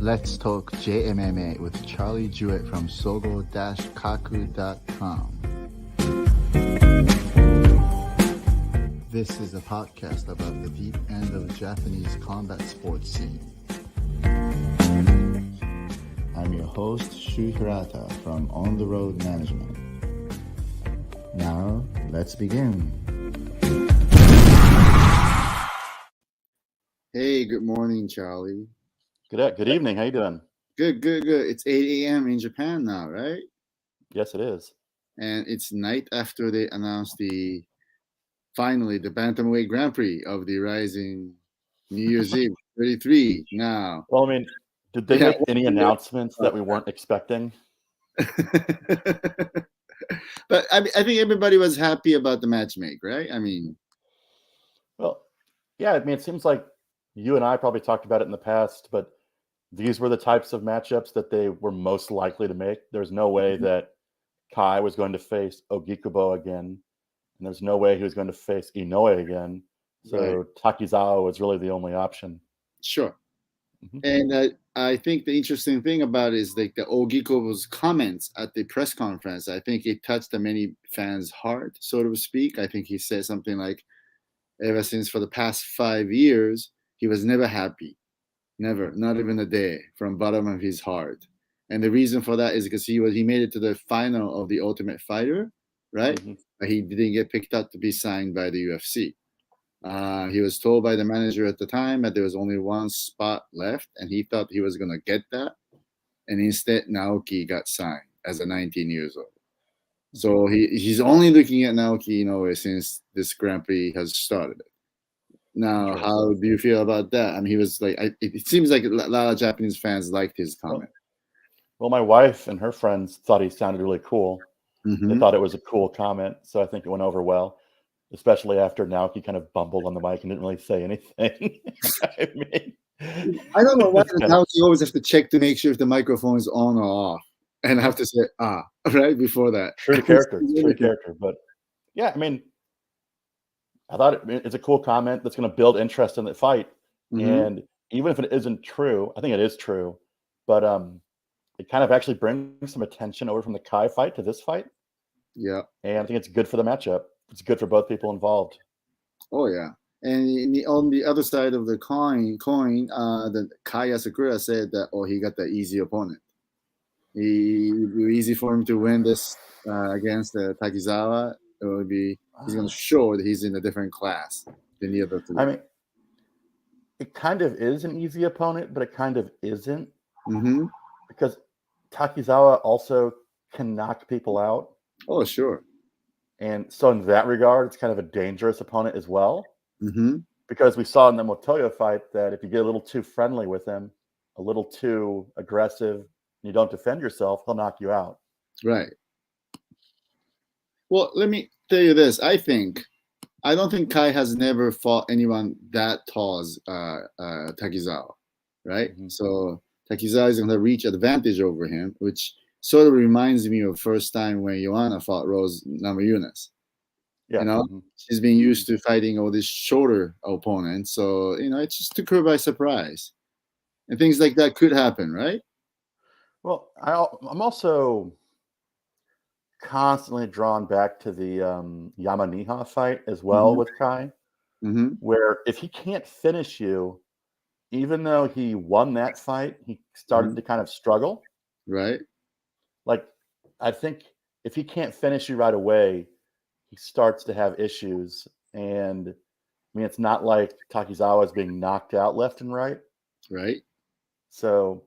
Let's Talk JMMA with Charlie Jewett from sogo-kaku.com. This is a podcast about the deep end of the Japanese combat sports scene. I'm your host, Shu Hirata from On the Road Management. Now, let's begin. Hey, good morning, Charlie. Good evening. How you doing? Good. It's 8 a.m. in Japan now, right? Yes, it is. And it's night after they announced finally the Bantamweight Grand Prix of the RIZIN New Year's Eve 33 now. Well, I mean, did they make any announcements that we weren't expecting? But I think everybody was happy about the matchmake, right? Well, yeah, it seems like you and I probably talked about it in the past, but these were the types of matchups that they were most likely to make. There's no way that Kai was going to face Ogikubo again, and there's no way he was going to face Inoue again. So Takizawa was really the only option. Sure. Mm-hmm. And I think the interesting thing about it is like the Ogikubo's comments at the press conference. I think it touched many fans' heart, so to speak. I think he said something like, ever since for the past 5 years, he was never happy. Never, not even a day, from bottom of his heart. And the reason for that is because he made it to the final of the Ultimate Fighter, right? Mm-hmm. But he didn't get picked up to be signed by the UFC. He was told by the manager at the time that there was only one spot left, and he thought he was going to get that. And instead, Naoki got signed as a 19 years old. So he's only looking at Naoki Inoue since this Grand Prix has started. Now, how do you feel about that? He was like, it seems like a lot of Japanese fans liked his comment. Well, my wife and her friends thought he sounded really cool. Mm-hmm. They thought it was a cool comment, so I think it went over well, especially after Naoki kind of bumbled on the mic and didn't really say anything. I don't know why Naoki always have to check to make sure if the microphone is on or off, and have to say right before that. True to character, but yeah, I thought it's a cool comment that's going to build interest in the fight. Mm-hmm. And even if it isn't true, I think it is true, but it kind of actually brings some attention over from the Kai fight to this fight. Yeah. And I think it's good for the matchup. It's good for both people involved. Oh, yeah. And on the other side of the coin, the Kai Asakura said that, he got the easy opponent. It would be easy for him to win this against Takizawa. He's going to show that he's in a different class than the other two. It kind of is an easy opponent, but it kind of isn't. Mm-hmm. Because Takizawa also can knock people out. Oh, sure. And so in that regard, it's kind of a dangerous opponent as well. Mm-hmm. Because we saw in the Motoya fight that if you get a little too friendly with him, a little too aggressive, and you don't defend yourself, he'll knock you out. Right. Well, let me tell you this. I don't think Kai has never fought anyone that tall as Takizawa, right? Mm-hmm. So Takizawa is going to reach advantage over him, which sort of reminds me of first time when Joanna fought Rose Namajunas. Yeah. Mm-hmm. She's been used to fighting all these shorter opponents, so it just took her by surprise, and things like that could happen, right? Well, I'm also constantly drawn back to the Yamaniha fight as well. Mm-hmm. With Kai, mm-hmm. where if he can't finish you, even though he won that fight, he started mm-hmm. to kind of struggle. Right. Like, I think if he can't finish you right away, he starts to have issues. And it's not like Takizawa is being knocked out left and right. Right. So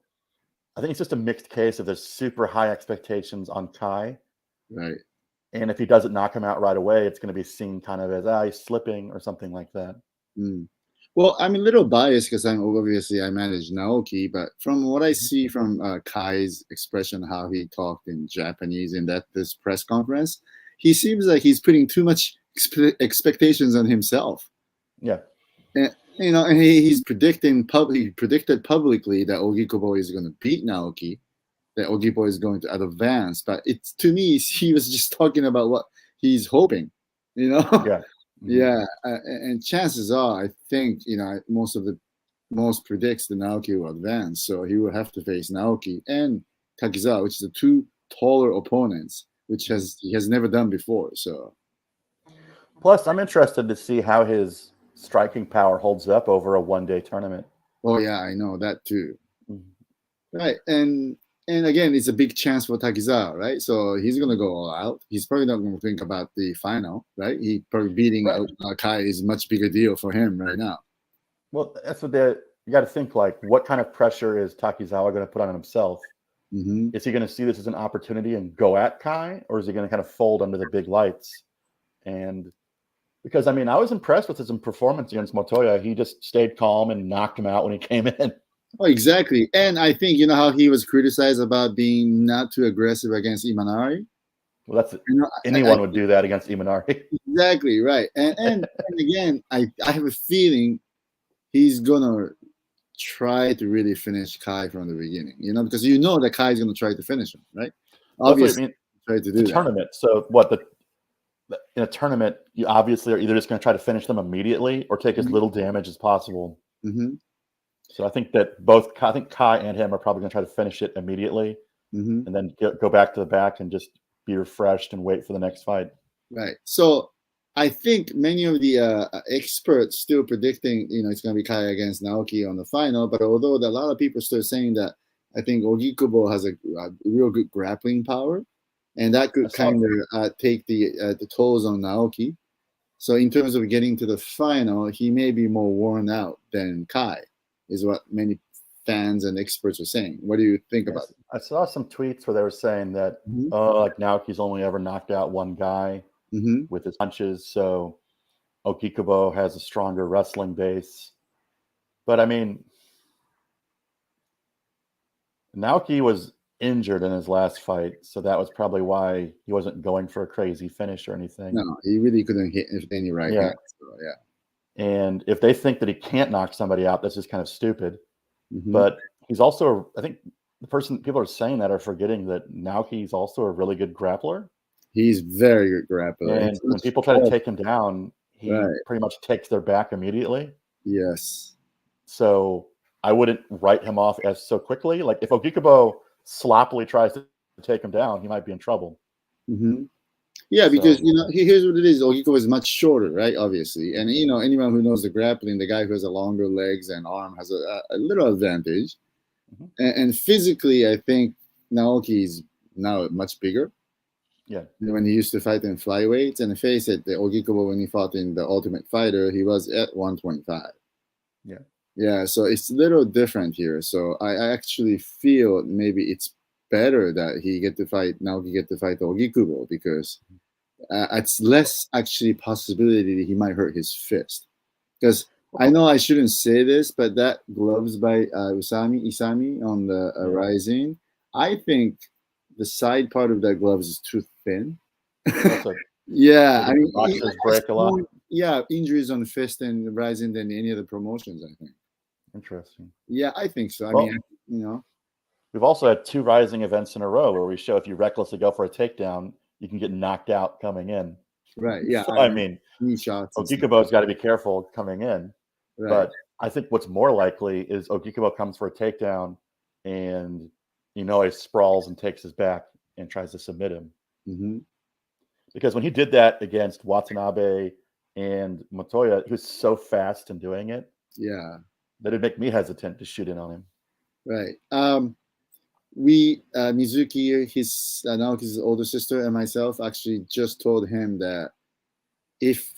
I think it's just a mixed case of there's super high expectations on Kai. Right. And if he doesn't knock him out right away, it's going to be seen kind of as he's slipping or something like that. Mm. Well, I'm a little biased because I manage Naoki, but from what I see from Kai's expression, how he talked in Japanese in this press conference, he seems like he's putting too much expectations on himself. Yeah. And he's predicted publicly that Ogikubo is going to beat Naoki, that Ogikubo is going to advance. But to me, he was just talking about what he's hoping, Yeah. Mm-hmm. Yeah, and chances are, I think most of the most predicts that Naoki will advance. So he will have to face Naoki and Takizawa, which is the two taller opponents, which he has never done before. So, plus, I'm interested to see how his striking power holds up over a one-day tournament. oh yeah, I know that too. Mm-hmm. Right, and again, it's a big chance for Takizawa, right? So he's gonna go all out. He's probably not gonna think about the final, right? He probably beating Kai is a much bigger deal for him right now. Well, that's what you got to think, like, what kind of pressure is Takizawa going to put on himself? Mm-hmm. Is he going to see this as an opportunity and go at Kai, or is he going to kind of fold under the big lights? And because, I mean, I was impressed with his performance against Motoya. He just stayed calm and knocked him out when he came in. Oh, exactly. And I think, you know, how he was criticized about being not too aggressive against Imanari? Well, that's anyone would do that against Imanari. Exactly, right. And again, I have a feeling he's going to try to really finish Kai from the beginning, you know, because you know that Kai is going to try to finish him, right? Obviously, try to do that. Tournament. So what, in a tournament, you obviously are either just going to try to finish them immediately or take as little damage as possible. Mm-hmm. So I think that I think Kai and him are probably going to try to finish it immediately, and then go back to the back and just be refreshed and wait for the next fight. Right. So I think many of the experts still predicting, you know, it's going to be Kai against Naoki on the final. But although a lot of people still saying that, I think Ogikubo has a real good grappling power, and that could kind of take the toes on Naoki. So in terms of getting to the final, he may be more worn out than Kai, is what many fans and experts are saying. What do you think about it? I saw some tweets where they were saying that, like Naoki's only ever knocked out one guy with his punches, so Ogikubo has a stronger wrestling base. But I mean, Naoki was injured in his last fight, so that was probably why he wasn't going for a crazy finish or anything. No, he really couldn't hit any right hand. So, yeah. And if they think that he can't knock somebody out, that's just kind of stupid. But he's also, I think the person people are saying that are forgetting that Naoki's also a really good grappler. He's very good grappler. And when people try to take him down, he pretty much takes their back immediately. Yes. So I wouldn't write him off as so quickly. Like if Ogikubo sloppily tries to take him down, he might be in trouble. Yeah, because you know, here's what it is. Ogikubo is much shorter, right? Obviously, and you know, anyone who knows the grappling, the guy who has a longer legs and arm has a little advantage. And physically, I think Naoki is now much bigger. Yeah. When he used to fight in flyweights, and face it, the Ogikubo when he fought in the Ultimate Fighter, he was at 125. Yeah. Yeah, so it's a little different here. So I actually feel maybe it's better that he get to fight Ogikubo because it's less actually possibility that he might hurt his fist. Because I know I shouldn't say this, but that gloves by Isami on the RIZIN, I think the side part of that gloves is too thin. Yeah, I mean, boxers break a lot. Yeah, injuries on the fist and RIZIN than any other promotions, I think. Interesting. Yeah, I think so. I mean, you know. We've also had 2 RIZIN events in a row where we show if you recklessly go for a takedown, you can get knocked out coming in. Right. Yeah. So, I mean, Ogikubo's got to be careful coming in. Right. But I think what's more likely is Ogikubo comes for a takedown and he sprawls and takes his back and tries to submit him. Because when he did that against Watanabe and Motoya, he was so fast in doing it. Yeah. That it'd make me hesitant to shoot in on him. Right. Mizuki, Naoki's older sister, and myself actually just told him that if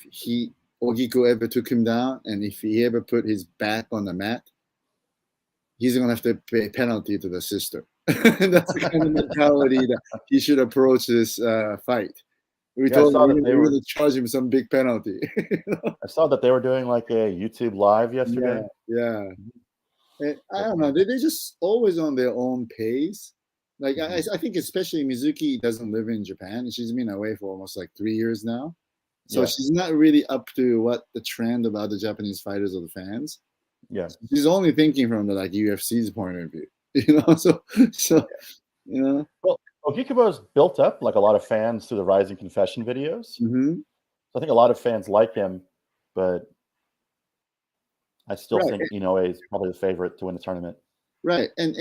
Ogiko ever took him down and if he ever put his back on the mat, he's going to have to pay penalty to the sister. That's the kind of mentality that he should approach this fight. We told him we were going to charge him some big penalty. I saw that they were doing like a YouTube live yesterday. Yeah. And I don't know. They're just always on their own pace. Like I think especially Mizuki doesn't live in Japan. She's been away for almost like 3 years now. So she's not really up to what the trend about the Japanese fighters or the fans. Yeah. She's only thinking from the like UFC's point of view. So Well, Ogikubo's built up like a lot of fans through the RIZIN Confession videos. So I think a lot of fans like him, but I still think Inoue is probably the favorite to win the tournament. Right. And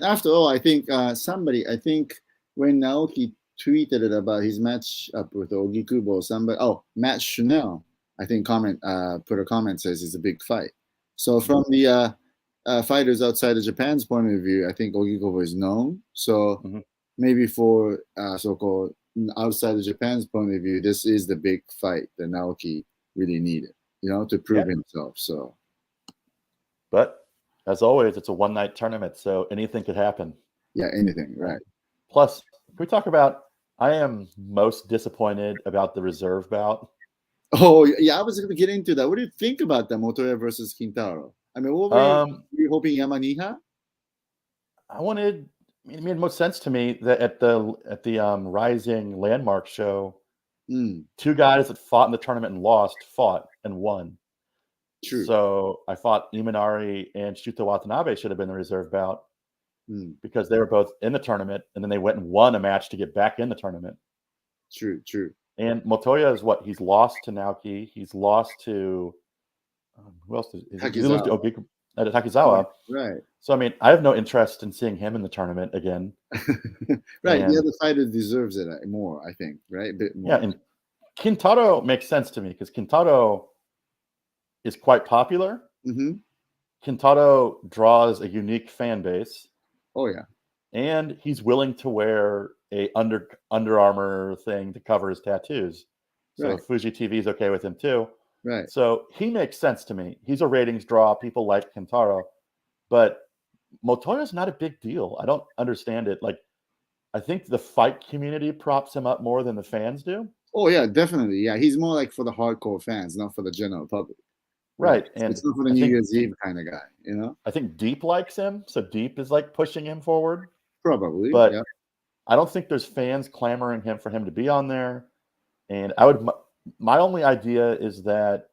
after all, I think I think when Naoki tweeted it about his match up with Ogi Kubo, Matt Chanel, I think put a comment says it's a big fight. So from the fighters outside of Japan's point of view, I think Ogi Kubo is known. So maybe for so-called outside of Japan's point of view, this is the big fight that Naoki really needed, to prove himself. So, but as always, it's a one-night tournament, so anything could happen. Yeah, anything, right. Plus, can we talk about, I am most disappointed about the reserve bout. Oh, yeah, I was going to get into that. What do you think about that, Motoya versus Kintaro? I mean, what were you hoping, Yamaniha? It made most sense to me that at the RIZIN landmark show, two guys that fought in the tournament and fought and won. True. So I thought Imanari and Shuto Watanabe should have been the reserve bout because they were both in the tournament, and then they went and won a match to get back in the tournament. True. And Motoya is he's lost to Naoki. He's lost to who else? He lost to Takizawa. Right. So I mean, I have no interest in seeing him in the tournament again. Right. The other fighter deserves it more, I think. Right. A bit more. Yeah, and Kintaro makes sense to me because Kintaro is quite popular. Kintaro draws a unique fan base. Oh yeah. And he's willing to wear a Under Armour thing to cover his tattoos. So Fuji TV is okay with him too. Right. So he makes sense to me. He's a ratings draw. People like Kintaro. But Motoya's not a big deal. I don't understand it. Like, I think the fight community props him up more than the fans do. Oh yeah, definitely. Yeah, he's more like for the hardcore fans, not for the general public. Right. And it's not for the New Year's Eve kind of guy, I think Deep likes him. So Deep is like pushing him forward. Probably. But I don't think there's fans clamoring for him to be on there. And my only idea is that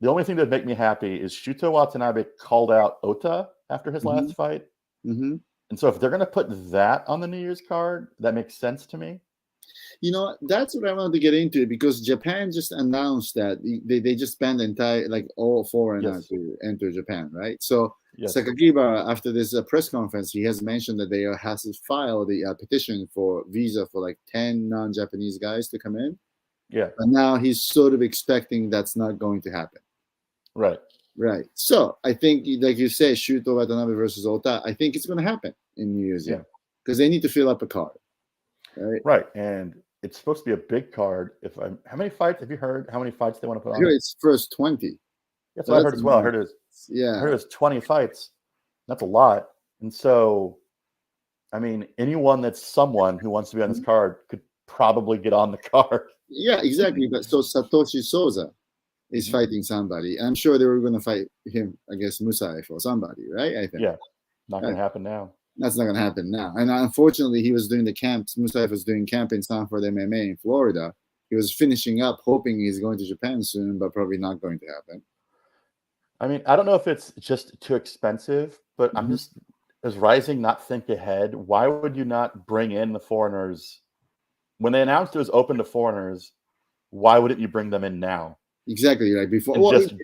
the only thing that would make me happy is Shuto Watanabe called out Ota after his last fight. And so if they're going to put that on the New Year's card, that makes sense to me. That's what I wanted to get into because Japan just announced that they just banned all foreigners to enter Japan, right? So Sakagiba, after this press conference, he has mentioned that they has to file the petition for visa for like 10 non-Japanese guys to come in. Yeah. But now he's sort of expecting that's not going to happen. Right. So I think, like you say, Shuto Watanabe versus Ota, I think it's going to happen in New Year's Eve because they need to fill up a card. Right. And it's supposed to be a big card. How many fights have you heard? How many fights they want to put on? It's first 20. That's what I heard as well. I heard it was 20 fights. That's a lot. And so, I mean, anyone that's someone who wants to be on this card could probably get on the card. Yeah, exactly. But so Satoshi Souza is fighting somebody. I'm sure they were going to fight him against Musaif or somebody, right? I think. Yeah, not going to happen now. That's not going to happen now. And unfortunately, he was doing the camps. Musaif was doing camp in Stanford MMA in Florida. He was finishing up, hoping he's going to Japan soon, but probably not going to happen. I mean, I don't know if it's just too expensive, but I'm just, does RIZIN not think ahead? Why would you not bring in the foreigners? When they announced it was open to foreigners, why wouldn't you bring them in now? Exactly, like before. And just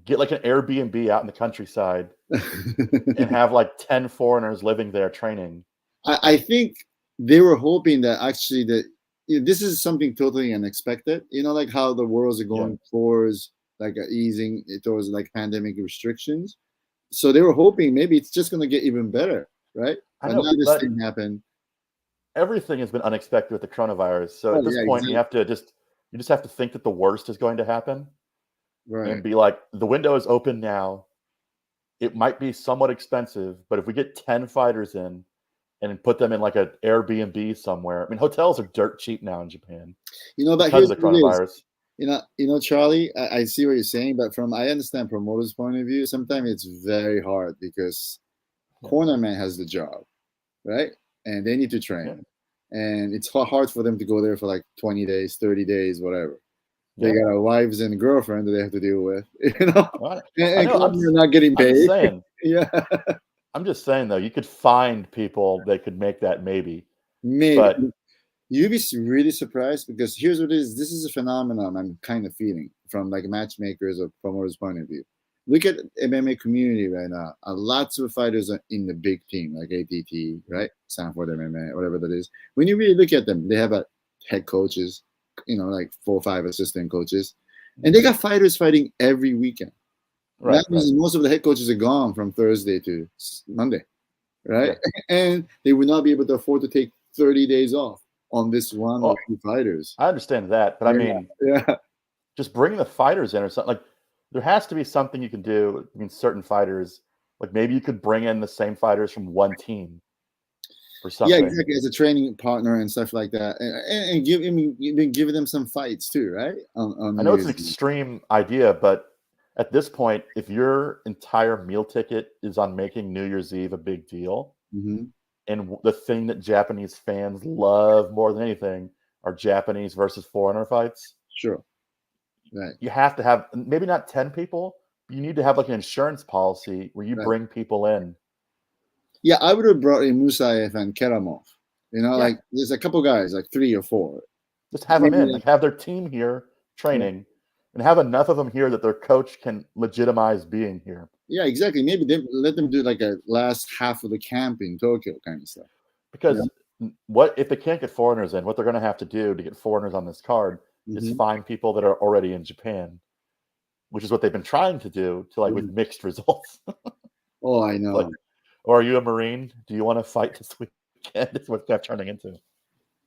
get like an Airbnb out in the countryside and have like 10 foreigners living there training. I think they were hoping that actually this is something totally unexpected. Like how the world's going towards like easing towards like pandemic restrictions. So they were hoping maybe it's just going to get even better, right? I know, but now this thing happened. Everything has been unexpected with the coronavirus. So at this point, you just have to think that the worst is going to happen. Right. And be like, the window is open now. It might be somewhat expensive, but if we get 10 fighters in and put them in like an Airbnb somewhere, I mean, hotels are dirt cheap now in Japan. But because of the coronavirus. Charlie, I see what you're saying, but I understand promoters' point of view, sometimes it's very hard because cornerman has the job, right? And they need to train. And it's hard for them to go there for like 20 days, 30 days, whatever. They got wives and girlfriend that they have to deal with, and you're not getting paid. I'm just saying, though, you could find people that could make that maybe. But you'd be really surprised because here's what it is. This is a phenomenon I'm kind of feeling. from like matchmakers or promoters' point of view. Look at MMA community right now. Lots of fighters are in the big team, like ATT, right? Sanford MMA, whatever that is. When you really look at them, they have a head coaches, like 4 or 5 assistant coaches, and they got fighters fighting every weekend. Right, that means most of the head coaches are gone from Thursday to Monday, right? Yeah. And they would not be able to afford to take 30 days off on this one or 2 fighters. I understand that, but I mean, just bring the fighters in or something. Like, there has to be something you can do. I mean, certain fighters, like maybe you could bring in the same fighters from one team or something. Yeah, exactly, as a training partner and stuff like that, and you've been giving them some fights too, right? I know it's an extreme idea, but at this point, if your entire meal ticket is on making New Year's Eve a big deal, and the thing that Japanese fans love more than anything are Japanese versus foreigner fights, sure. Right. You have to have maybe not 10 people, but you need to have like an insurance policy where you bring people in. Yeah, I would have brought in Musaev and Keramov. Like there's a couple guys, like 3 or 4. Just have them in, like have their team here training, and have enough of them here that their coach can legitimize being here. Yeah, exactly. Maybe let them do like a last half of the camp in Tokyo kind of stuff. Because what if they can't get foreigners in? What they're going to have to do to get foreigners on this card is find people that are already in Japan, which is what they've been trying to do with mixed results. Oh, I know. Like, or are you a Marine? Do you want to fight this weekend? It's what they're turning into.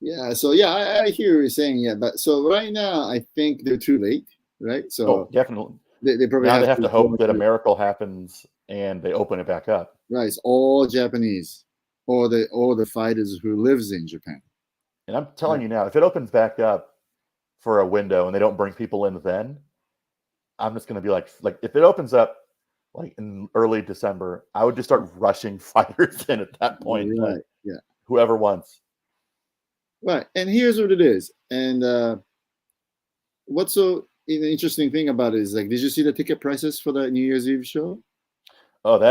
Yeah. So I hear what you're saying. Yeah, but so right now I think they're too late, right? So definitely. They probably now have to hope that a miracle happens and they open it back up. Right. It's all Japanese, or the fighters who lives in Japan. And I'm telling you now, if it opens back up for a window and they don't bring people in, then I'm just going to be like if it opens up like in early December, I would just start rushing fighters in at that point. Right. Whoever wants. Right. And here's what it is. And what's so the interesting thing about it is, like, did you see the ticket prices for the New Year's Eve show? Oh,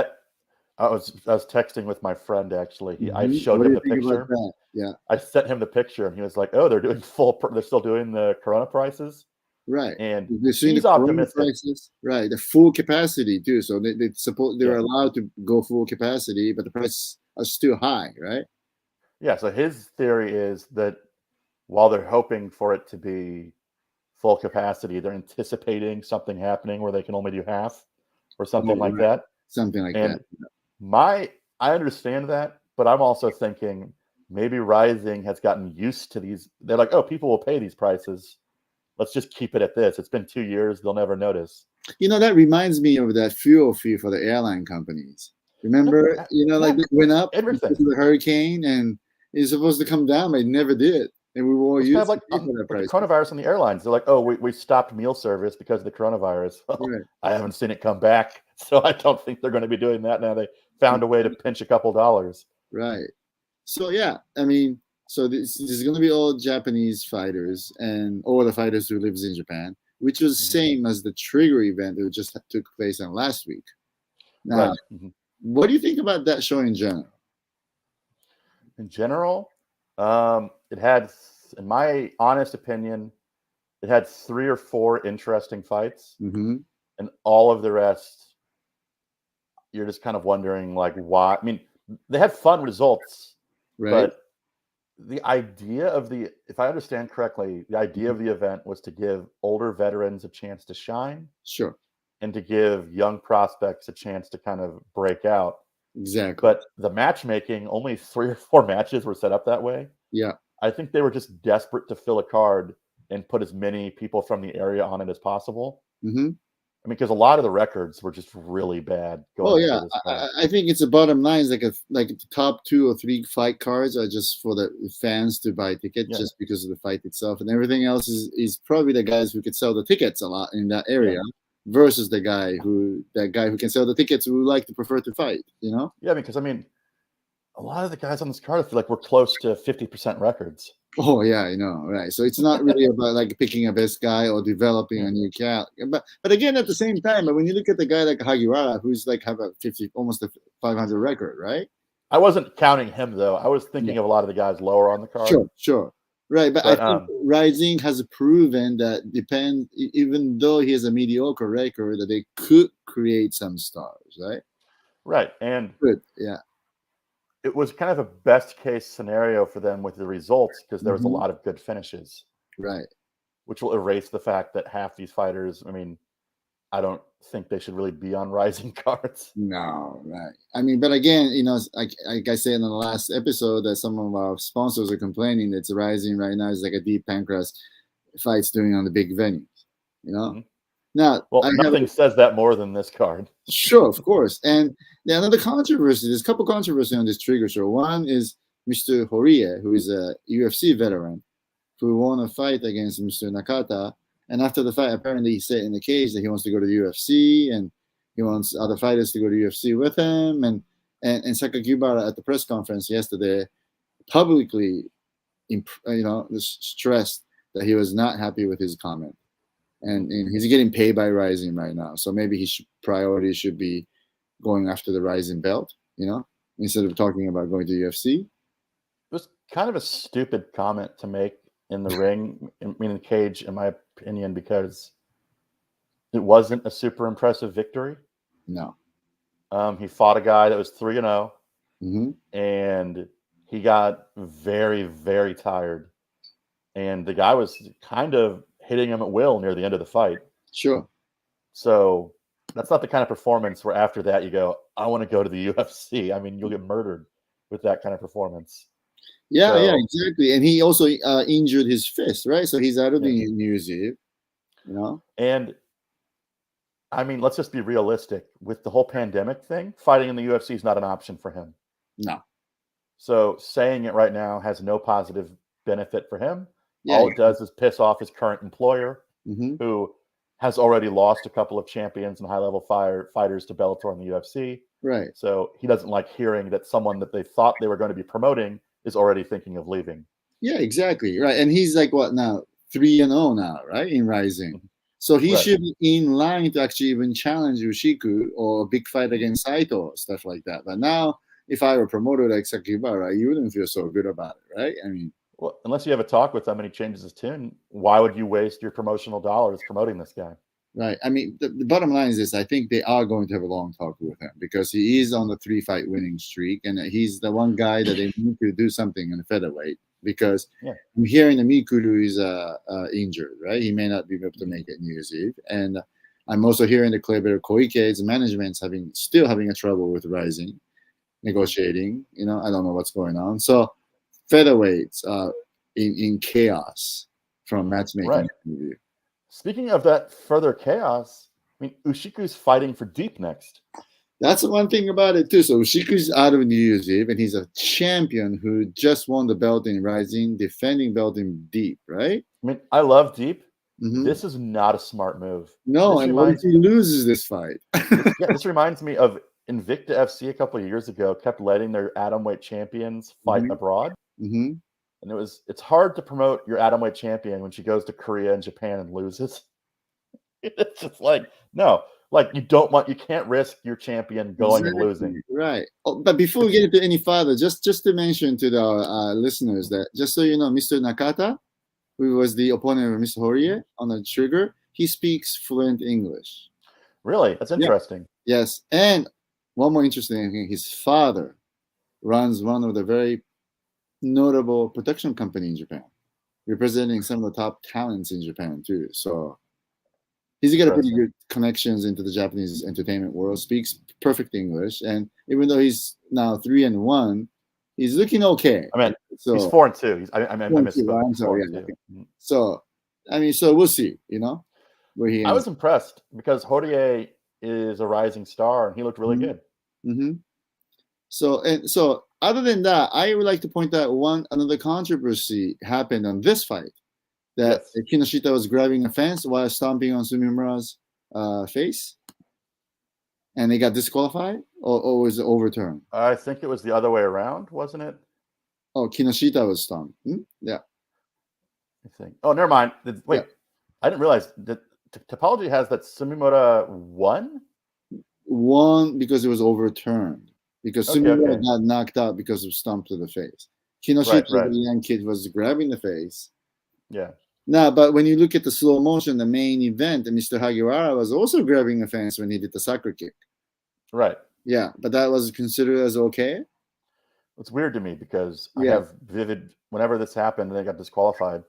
I was texting with my friend actually. I showed him the picture. Yeah. I sent him the picture and he was like, "Oh, they're doing they're still doing the Corona prices." Right. And he's optimistic. Prices, right. The full capacity too. So they're allowed to go full capacity, but the prices are still high, right? Yeah. So his theory is that while they're hoping for it to be full capacity, they're anticipating something happening where they can only do half or something like that. Something like that. I understand that, but I'm also thinking maybe RIZIN has gotten used to these. They're like, oh, people will pay these prices. Let's just keep it at this. It's been 2 years. They'll never notice. That reminds me of that fuel fee for the airline companies. Remember, like it went up everything because of the hurricane, and it's supposed to come down, but it never did. And we were all used to the coronavirus on the airlines. They're like, oh, we stopped meal service because of the coronavirus. Well, I haven't seen it come back, so I don't think they're going to be doing that now. They found a way to pinch a couple dollars. Right. So, yeah, I mean, so this is going to be all Japanese fighters and all the fighters who lives in Japan, which was same as the Trigger event that just took place on last week. Now, what do you think about that show in general? In general, it had, in my honest opinion, it had 3 or 4 interesting fights, and all of the rest, you're just kind of wondering, like, why. I mean, they had fun results, but the idea of if I understand correctly, the idea of the event was to give older veterans a chance to shine, and to give young prospects a chance to kind of break out. Exactly. But the matchmaking, only 3 or 4 matches were set up that way. Yeah. I think they were just desperate to fill a card and put as many people from the area on it as possible. I mean, because a lot of the records were just really bad. I think it's the bottom line is like the top 2 or 3 fight cards are just for the fans to buy tickets just because of the fight itself, and everything else is probably the guys who could sell the tickets a lot in that area. Versus the guy who can sell the tickets who like to prefer to fight, Yeah, because I mean, a lot of the guys on this card, I feel like we're close to 50% records. Oh yeah, I know, right? So it's not really about like picking a best guy or developing a new cat. But again, at the same time, but when you look at the guy like Hagiwara, who's like have a 50, almost a 500 record, right? I wasn't counting him though. I was thinking of a lot of the guys lower on the card. Sure. Right, but I think RIZIN has proven that even though he has a mediocre record, that they could create some stars, right? Right, and yeah, it was kind of a best case scenario for them with the results because there was a lot of good finishes. Right. Which will erase the fact that half these fighters, I mean, I don't think they should really be on RIZIN cards. No, right. I mean, but again, like I said in the last episode, that some of our sponsors are complaining that RIZIN right now is like a deep Pancrase fights doing on the big venues. Now, well, nothing says that more than this card. Sure, of course. And another controversy. There's a couple controversies on this Trigger show. One is Mr. Horiguchi, who is a UFC veteran, who won a fight against Mr. Nakata. And after the fight, apparently he said in the cage that he wants to go to the UFC and he wants other fighters to go to UFC with him. And Sakakibara at the press conference yesterday publicly, stressed that he was not happy with his comment. And he's getting paid by RIZIN right now. So maybe his priority should be going after the RIZIN belt, instead of talking about going to UFC. It was kind of a stupid comment to make in the ring, in the cage, in my opinion, because it wasn't a super impressive victory. No. He fought a guy that was 3-0, and he got very, very tired. And the guy was kind of hitting him at will near the end of the fight. Sure. So that's not the kind of performance where after that you go, I want to go to the UFC. I mean, you'll get murdered with that kind of performance. Yeah, exactly. And he also injured his fist, right? So he's out of the New Zealand, And I mean, let's just be realistic. With the whole pandemic thing, fighting in the UFC is not an option for him. No. So saying it right now has no positive benefit for him. All it does is piss off his current employer, who has already lost a couple of champions and high-level fighters to Bellator and the UFC. Right. So he doesn't like hearing that someone that they thought they were going to be promoting is already thinking of leaving. Yeah, exactly. Right. And he's like, what now? 3-0 now, right? In RIZIN. So he should be in line to actually even challenge Ushiku or a big fight against Saito, stuff like that. But now, if I were a promoter like Sakakibara, you wouldn't feel so good about it, right? I mean, well, unless you have a talk with him and he changes his tune, why would you waste your promotional dollars promoting this guy? Right. I mean, the bottom line is this. I think they are going to have a long talk with him because he is on the 3-fight winning streak. And he's the one guy that they need to do something in the featherweight because I'm hearing the Mikuru is injured, right? He may not be able to make it New Year's Eve. And I'm also hearing the Kleber Koike's management's still having a trouble with RIZIN, negotiating. I don't know what's going on. So featherweights in chaos from matchmaking point of view. Speaking of that further chaos, I mean, Ushiku's fighting for deep next. That's the one thing about it too. So Ushiku's out of New Year's Eve, and he's a champion who just won the belt in RIZIN, defending belt in deep, right? I mean, I love deep. This is not a smart move. No, and what if he loses this fight? This reminds me of Invicta FC a couple of years ago, kept letting their atomweight champions fight abroad. And it's hard to promote your atomweight champion when she goes to Korea and Japan and loses. It's just like, no, like you can't risk your champion going and losing. Right. Oh, but before we get into any further, just to mention to the listeners that just so you know, Mr. Nakata, who was the opponent of Mr. Horiguchi on the Trigger, he speaks fluent English. Really? That's interesting. Yeah. Yes. And one more interesting thing, his father runs one of the very notable production company in Japan, representing some of the top talents in Japan too. So he's got a pretty good connections into the Japanese entertainment world, speaks perfect English, and even though he's now 3-1, he's looking okay. I mean, he's 4-2. I misspoke. So I mean, so we'll see, where he ends. I was impressed because Horiguchi is a rising star and he looked really good. So other than that, I would like to point out another controversy happened on this fight, that Kinoshita was grabbing a fence while stomping on Sumimura's face, and they got disqualified, or was it overturned? I think it was the other way around, wasn't it? Oh, Kinoshita was stomped. Yeah. I think. Oh, never mind. Wait, I didn't realize that Topology has that Sumimura won? Won because it was overturned. Because Sumimura got knocked out because of stomp to the face. Kinoshita, right. the young kid, was grabbing the face. Yeah. Now, but when you look at the slow motion, the main event, Mr. Hagiwara was also grabbing the fence when he did the soccer kick. Right. Yeah, but that was considered as okay. It's weird to me because I Yeah. have vivid, whenever this happened and they got disqualified,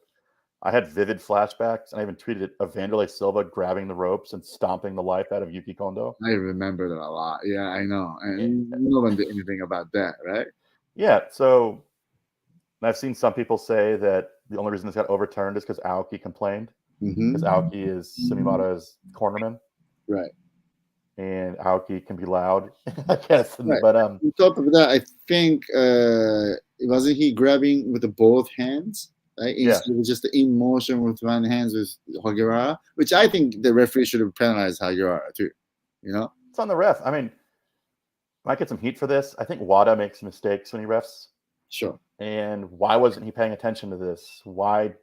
I had vivid flashbacks, and I even tweeted it of Vanderlei Silva grabbing the ropes and stomping the life out of Yuki Kondo. I remember that a lot. Yeah, I know. And Yeah. no one did anything about that, right? Yeah. So I've seen some people say that the only reason this got overturned is because Aoki complained, because Aoki is Sumimura's cornerman. Right. And Aoki can be loud, I guess. Right. But on top of that, I think wasn't he grabbing with the both hands? Right? Instead of just in motion with one hand with Hagiwara, which I think the referee should have penalized Hagiwara too. You know, it's on the ref. I mean, might get some heat for this. I think Wada makes mistakes when he refs. Sure. And why wasn't he paying attention to this? Why?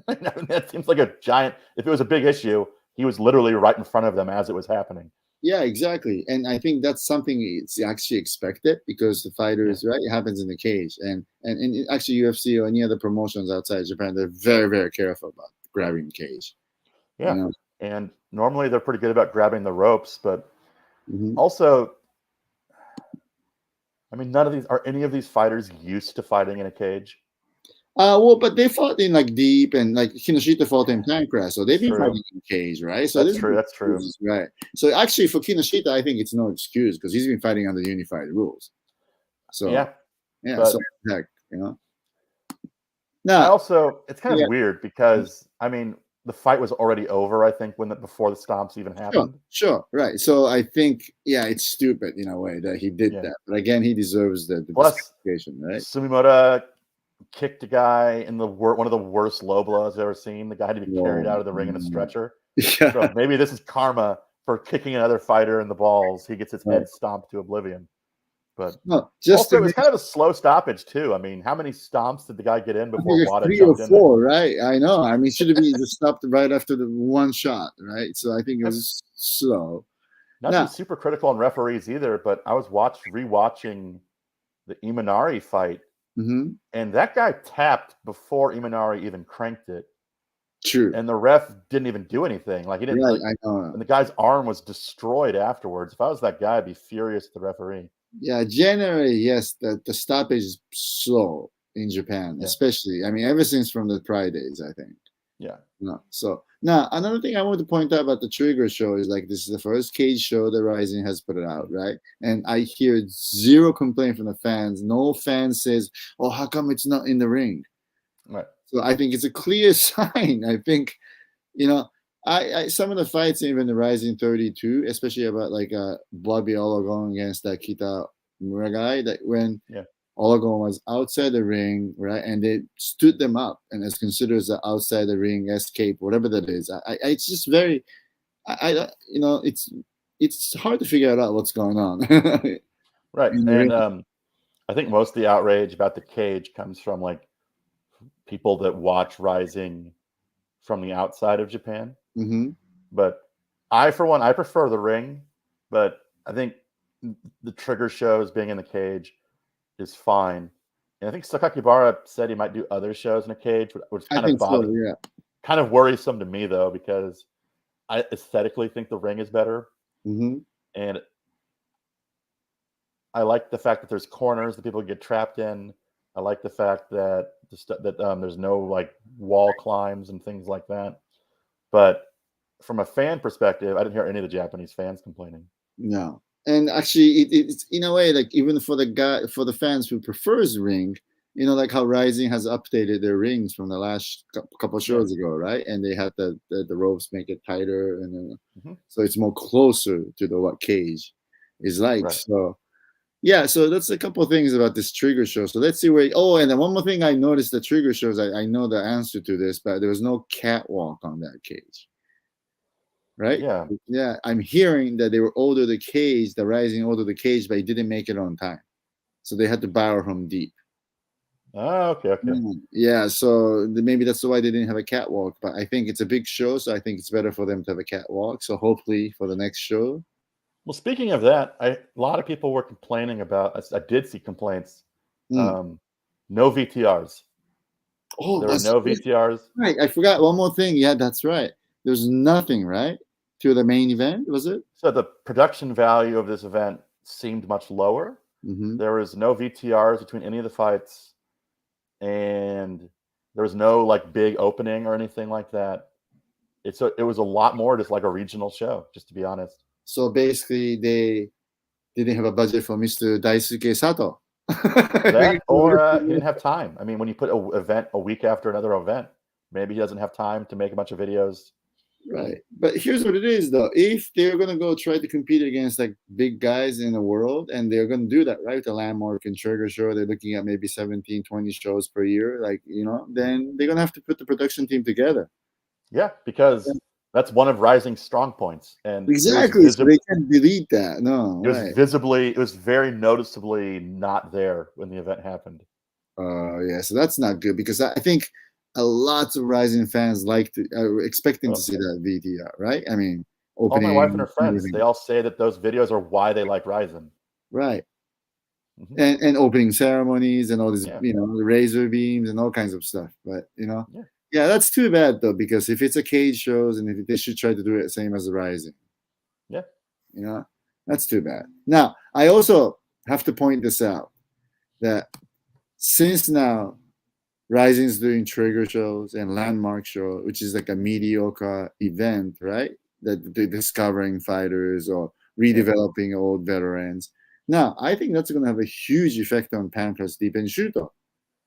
I mean, that seems like a giant. If it was a big issue, he was literally right in front of them as it was happening. Yeah, exactly. And I think that's something it's actually expected because the fighters, right? It happens in the cage. And actually UFC or any other promotions outside Japan, they're very, very careful about grabbing the cage. Yeah. You know? And normally they're pretty good about grabbing the ropes, but also, I mean, are any of these fighters used to fighting in a cage? Well, but they fought in like deep, and like Kinoshita fought in Pancrase, so they've been fighting in cage, right? So that's true. That's true. Right. So actually, for Kinoshita, I think it's no excuse because he's been fighting under unified rules. So yeah. But, so heck, you know. Now, it's kind of weird because I mean, the fight was already over. I think before the stomps even happened. Sure, right. So I think it's stupid in a way that he did that, but again, he deserves the disqualification, right? Sumimura kicked a guy in one of the worst low blows I've ever seen. The guy had to be carried out of the ring in a stretcher. Yeah. So maybe this is karma for kicking another fighter in the balls. He gets his head stomped to oblivion. But also, it was kind of a slow stoppage too. I mean, how many stomps did the guy get in before Wada 3 jumped or in 4, right? I know. I mean, should have been just stopped right after the one shot, right? So I think it was slow. Not to be super critical on referees either, but I was rewatching the Imanari fight. And that guy tapped before Imanari even cranked it. True. And the ref didn't even do anything. Like he didn't. Right, I know. And the guy's arm was destroyed afterwards. If I was that guy, I'd be furious at the referee. Yeah, generally, yes, the stoppage is slow in Japan, especially. I mean, ever since from the Prix days, I think. Yeah. No. So now another thing I want to point out about the Trigger show is like this is the first cage show that RIZIN has put it out, right? And I hear zero complaint from the fans. No fan says, "Oh, how come it's not in the ring?" Right. So I think it's a clear sign. I think, you know, I some of the fights, even the RIZIN 32, especially about like Bobby Olagon against that Kita Muragai, that when Olagon was outside the ring, right, and they stood them up, and it's considered as an outside the ring escape, whatever that is. It's just very, you know, it's hard to figure out what's going on. Right, and I think most of the outrage about the cage comes from like people that watch RIZIN from the outside of Japan. But for one, I prefer the ring, but I think the Trigger shows being in the cage is fine. And I think Sakakibara said he might do other shows in a cage, which kind of kind of worrisome to me though, because I aesthetically think the ring is better. And I like the fact that there's corners that people get trapped in. I like the fact that there's no like wall climbs and things like that. But from a fan perspective, I didn't hear any of the Japanese fans complaining. No. And actually, it's in a way like even for the fans who prefers ring, you know, like how RIZIN has updated their rings from the last couple shows ago, right? And they had the ropes make it tighter, and so it's more closer to what cage is like. Right. So yeah, so that's a couple of things about this Trigger show. So let's see where. Oh, and then one more thing I noticed: the Trigger shows. I know the answer to this, but there was no catwalk on that cage. Right? Yeah. I'm hearing that they were ordered the cage, the RIZIN ordered the cage, but it didn't make it on time. So they had to borrow from deep. Oh, okay. Yeah, so maybe that's why they didn't have a catwalk. But I think it's a big show, so I think it's better for them to have a catwalk. So hopefully for the next show. Well, speaking of that, a lot of people were complaining about. I did see complaints No VTRs. Oh, There were that's no VTRs. right. I forgot one more thing. Yeah, that's right. There's nothing, right, to the main event, was it? So the production value of this event seemed much lower. Mm-hmm. There was no VTRs between any of the fights, and there was no like big opening or anything like that. It was a lot more just like a regional show, just to be honest. So basically, they didn't have a budget for Mr. Daisuke Sato. That or he didn't have time. I mean, when you put an event a week after another event, maybe he doesn't have time to make a bunch of videos. Right. But here's what it is, though. If they're going to go try to compete against like big guys in the world, and they're going to do that, right? With the Landmark and Trigger show, they're looking at maybe 17, 20 shows per year, like, then they're going to have to put the production team together. Yeah, because that's one of RIZIN's strong points. And exactly. So they can't delete that. No. It was very noticeably not there when the event happened. Yeah, so that's not good, because I think a lot of RIZIN fans are expecting to see that VTR, right? I mean, opening. All my wife and her friends, they all say that those videos are why they like RIZIN. Right. Mm-hmm. And opening ceremonies and all these, razor beams and all kinds of stuff. But, yeah, that's too bad, though, because if it's a cage shows, and if they should try to do it same as the RIZIN. Yeah. That's too bad. Now, I also have to point this out, that since now RIZIN's doing trigger shows and Landmark show, which is like a mediocre event, right? That they're discovering fighters or redeveloping old veterans. Now, I think that's going to have a huge effect on Pancrase, Deep, and Shuto,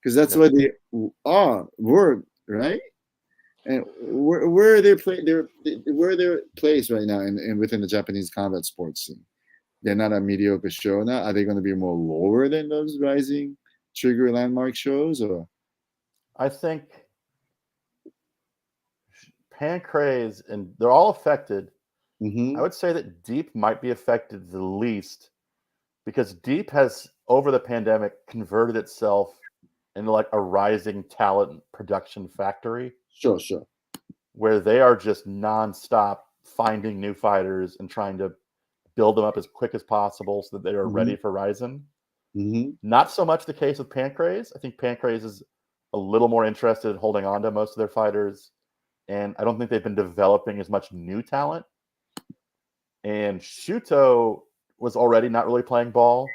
because that's what they were, right? And where they're placed right now in within the Japanese combat sports scene. They're not a mediocre show now. Are they going to be more lower than those RIZIN trigger Landmark shows, or? I think Pancrase, and they're all affected. Mm-hmm. I would say that Deep might be affected the least, because Deep has, over the pandemic, converted itself into like a rising talent production factory. Sure. Where they are just nonstop finding new fighters and trying to build them up as quick as possible so that they are ready for RIZIN. Mm-hmm. Not so much the case with Pancrase. I think Pancrase is a little more interested in holding on to most of their fighters, and I don't think they've been developing as much new talent. And Shuto was already not really playing ball,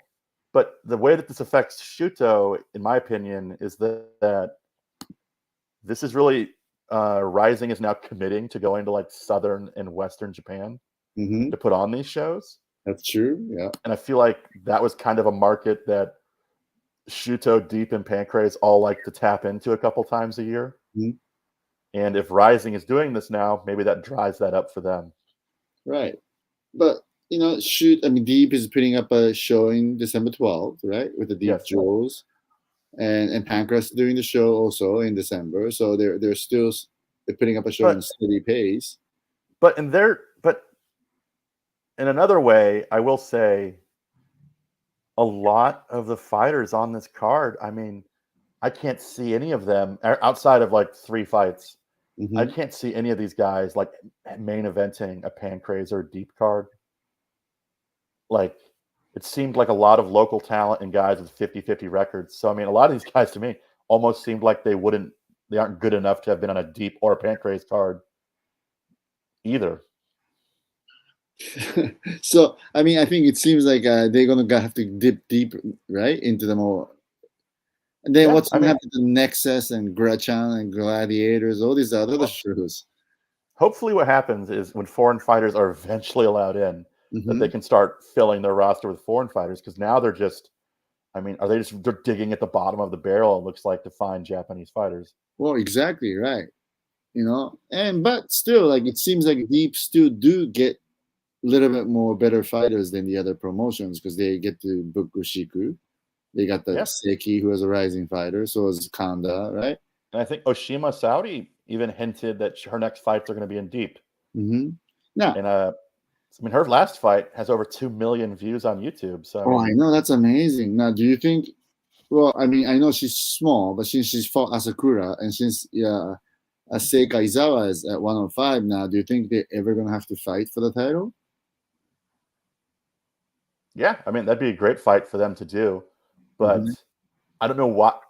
but the way that this affects Shuto, in my opinion, is that this is really RIZIN is now committing to going to like southern and western Japan to put on these shows. That's true, yeah. And I feel like that was kind of a market that Shuto, Deep, and Pancrase all like to tap into a couple times a year. Mm-hmm. And if RIZIN is doing this now, maybe that dries that up for them. Right. But, Deep is putting up a show in December 12th, right? With the Deep Jewels. And Pancrase doing the show also in December. So they're putting up a show in steady pace. But in another way, I will say a lot of the fighters on this card, I mean, I can't see any of them outside of like 3 fights. Mm-hmm. I can't see any of these guys like main eventing a Pancrase or a Deep card. Like, it seemed like a lot of local talent and guys with 50-50 records. So, I mean, a lot of these guys to me almost seemed like they aren't good enough to have been on a Deep or a Pancrase card either. So, I mean, I think it seems like they're going to have to dip deep, right, into them all. And then what's going to happen to Nexus and Grachan and Gladiators, all these other shows? Hopefully what happens is when foreign fighters are eventually allowed in, that they can start filling their roster with foreign fighters, because now they're digging at the bottom of the barrel, it looks like, to find Japanese fighters. Well, exactly, right. But still, like, it seems like Deep still do get a little bit more better fighters than the other promotions, because they get to book Ushiku. They got the Seki, who is a rising fighter, so is Kanda, right? And I think Oshima Saudi even hinted that her next fights are going to be in Deep. Mm-hmm. Now, and her last fight has over 2 million views on YouTube. So I know, that's amazing. Now, do you think? Well, I mean, I know she's small, but since she's fought Asakura, and since Seika Izawa is at 105 now, do you think they're ever going to have to fight for the title? Yeah, I mean, that'd be a great fight for them to do, but I don't know what.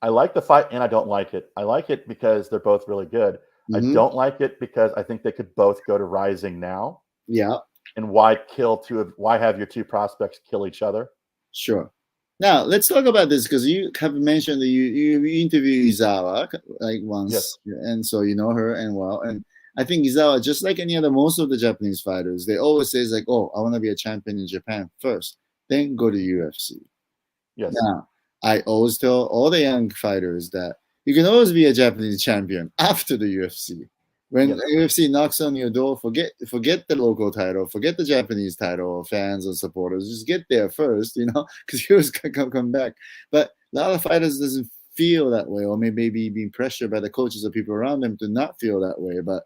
I like the fight and I don't like it. I like it because they're both really good. I don't like it because I think they could both go to RIZIN now. Yeah. And why have your two prospects kill each other? Sure. Now let's talk about this because you have mentioned that you interviewed Izawa like once, Yes. and so you know her and well. And I think Izawa, just like any other most of the Japanese fighters, they always say like, "Oh, I want to be a champion in Japan first, then go to UFC." Yes. Now, I always tell all the young fighters that you can always be a Japanese champion after the UFC. When UFC knocks on your door, forget the local title, forget the Japanese title, fans or supporters. Just get there first, because you always come back. But a lot of fighters doesn't feel that way, or maybe being pressured by the coaches or people around them to not feel that way. But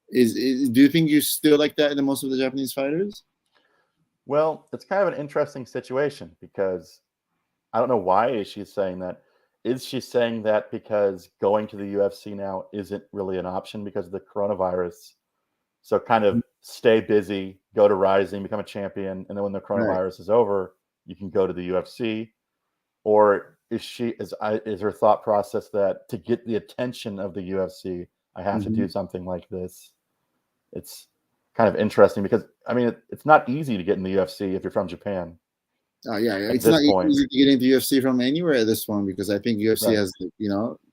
do you think you still like that in most of the Japanese fighters? Well, it's kind of an interesting situation because I don't know why she's saying that. Is she saying that because going to the UFC now isn't really an option because of the coronavirus? So kind of stay busy, go to RIZIN, become a champion, and then when the coronavirus is over, you can go to the UFC. Or is her thought process that to get the attention of the UFC, I have to do something like this? It's kind of interesting because I mean it's not easy to get in the UFC if you're from Japan. Oh yeah, it's not easy to get into UFC from anywhere at this point because I think UFC has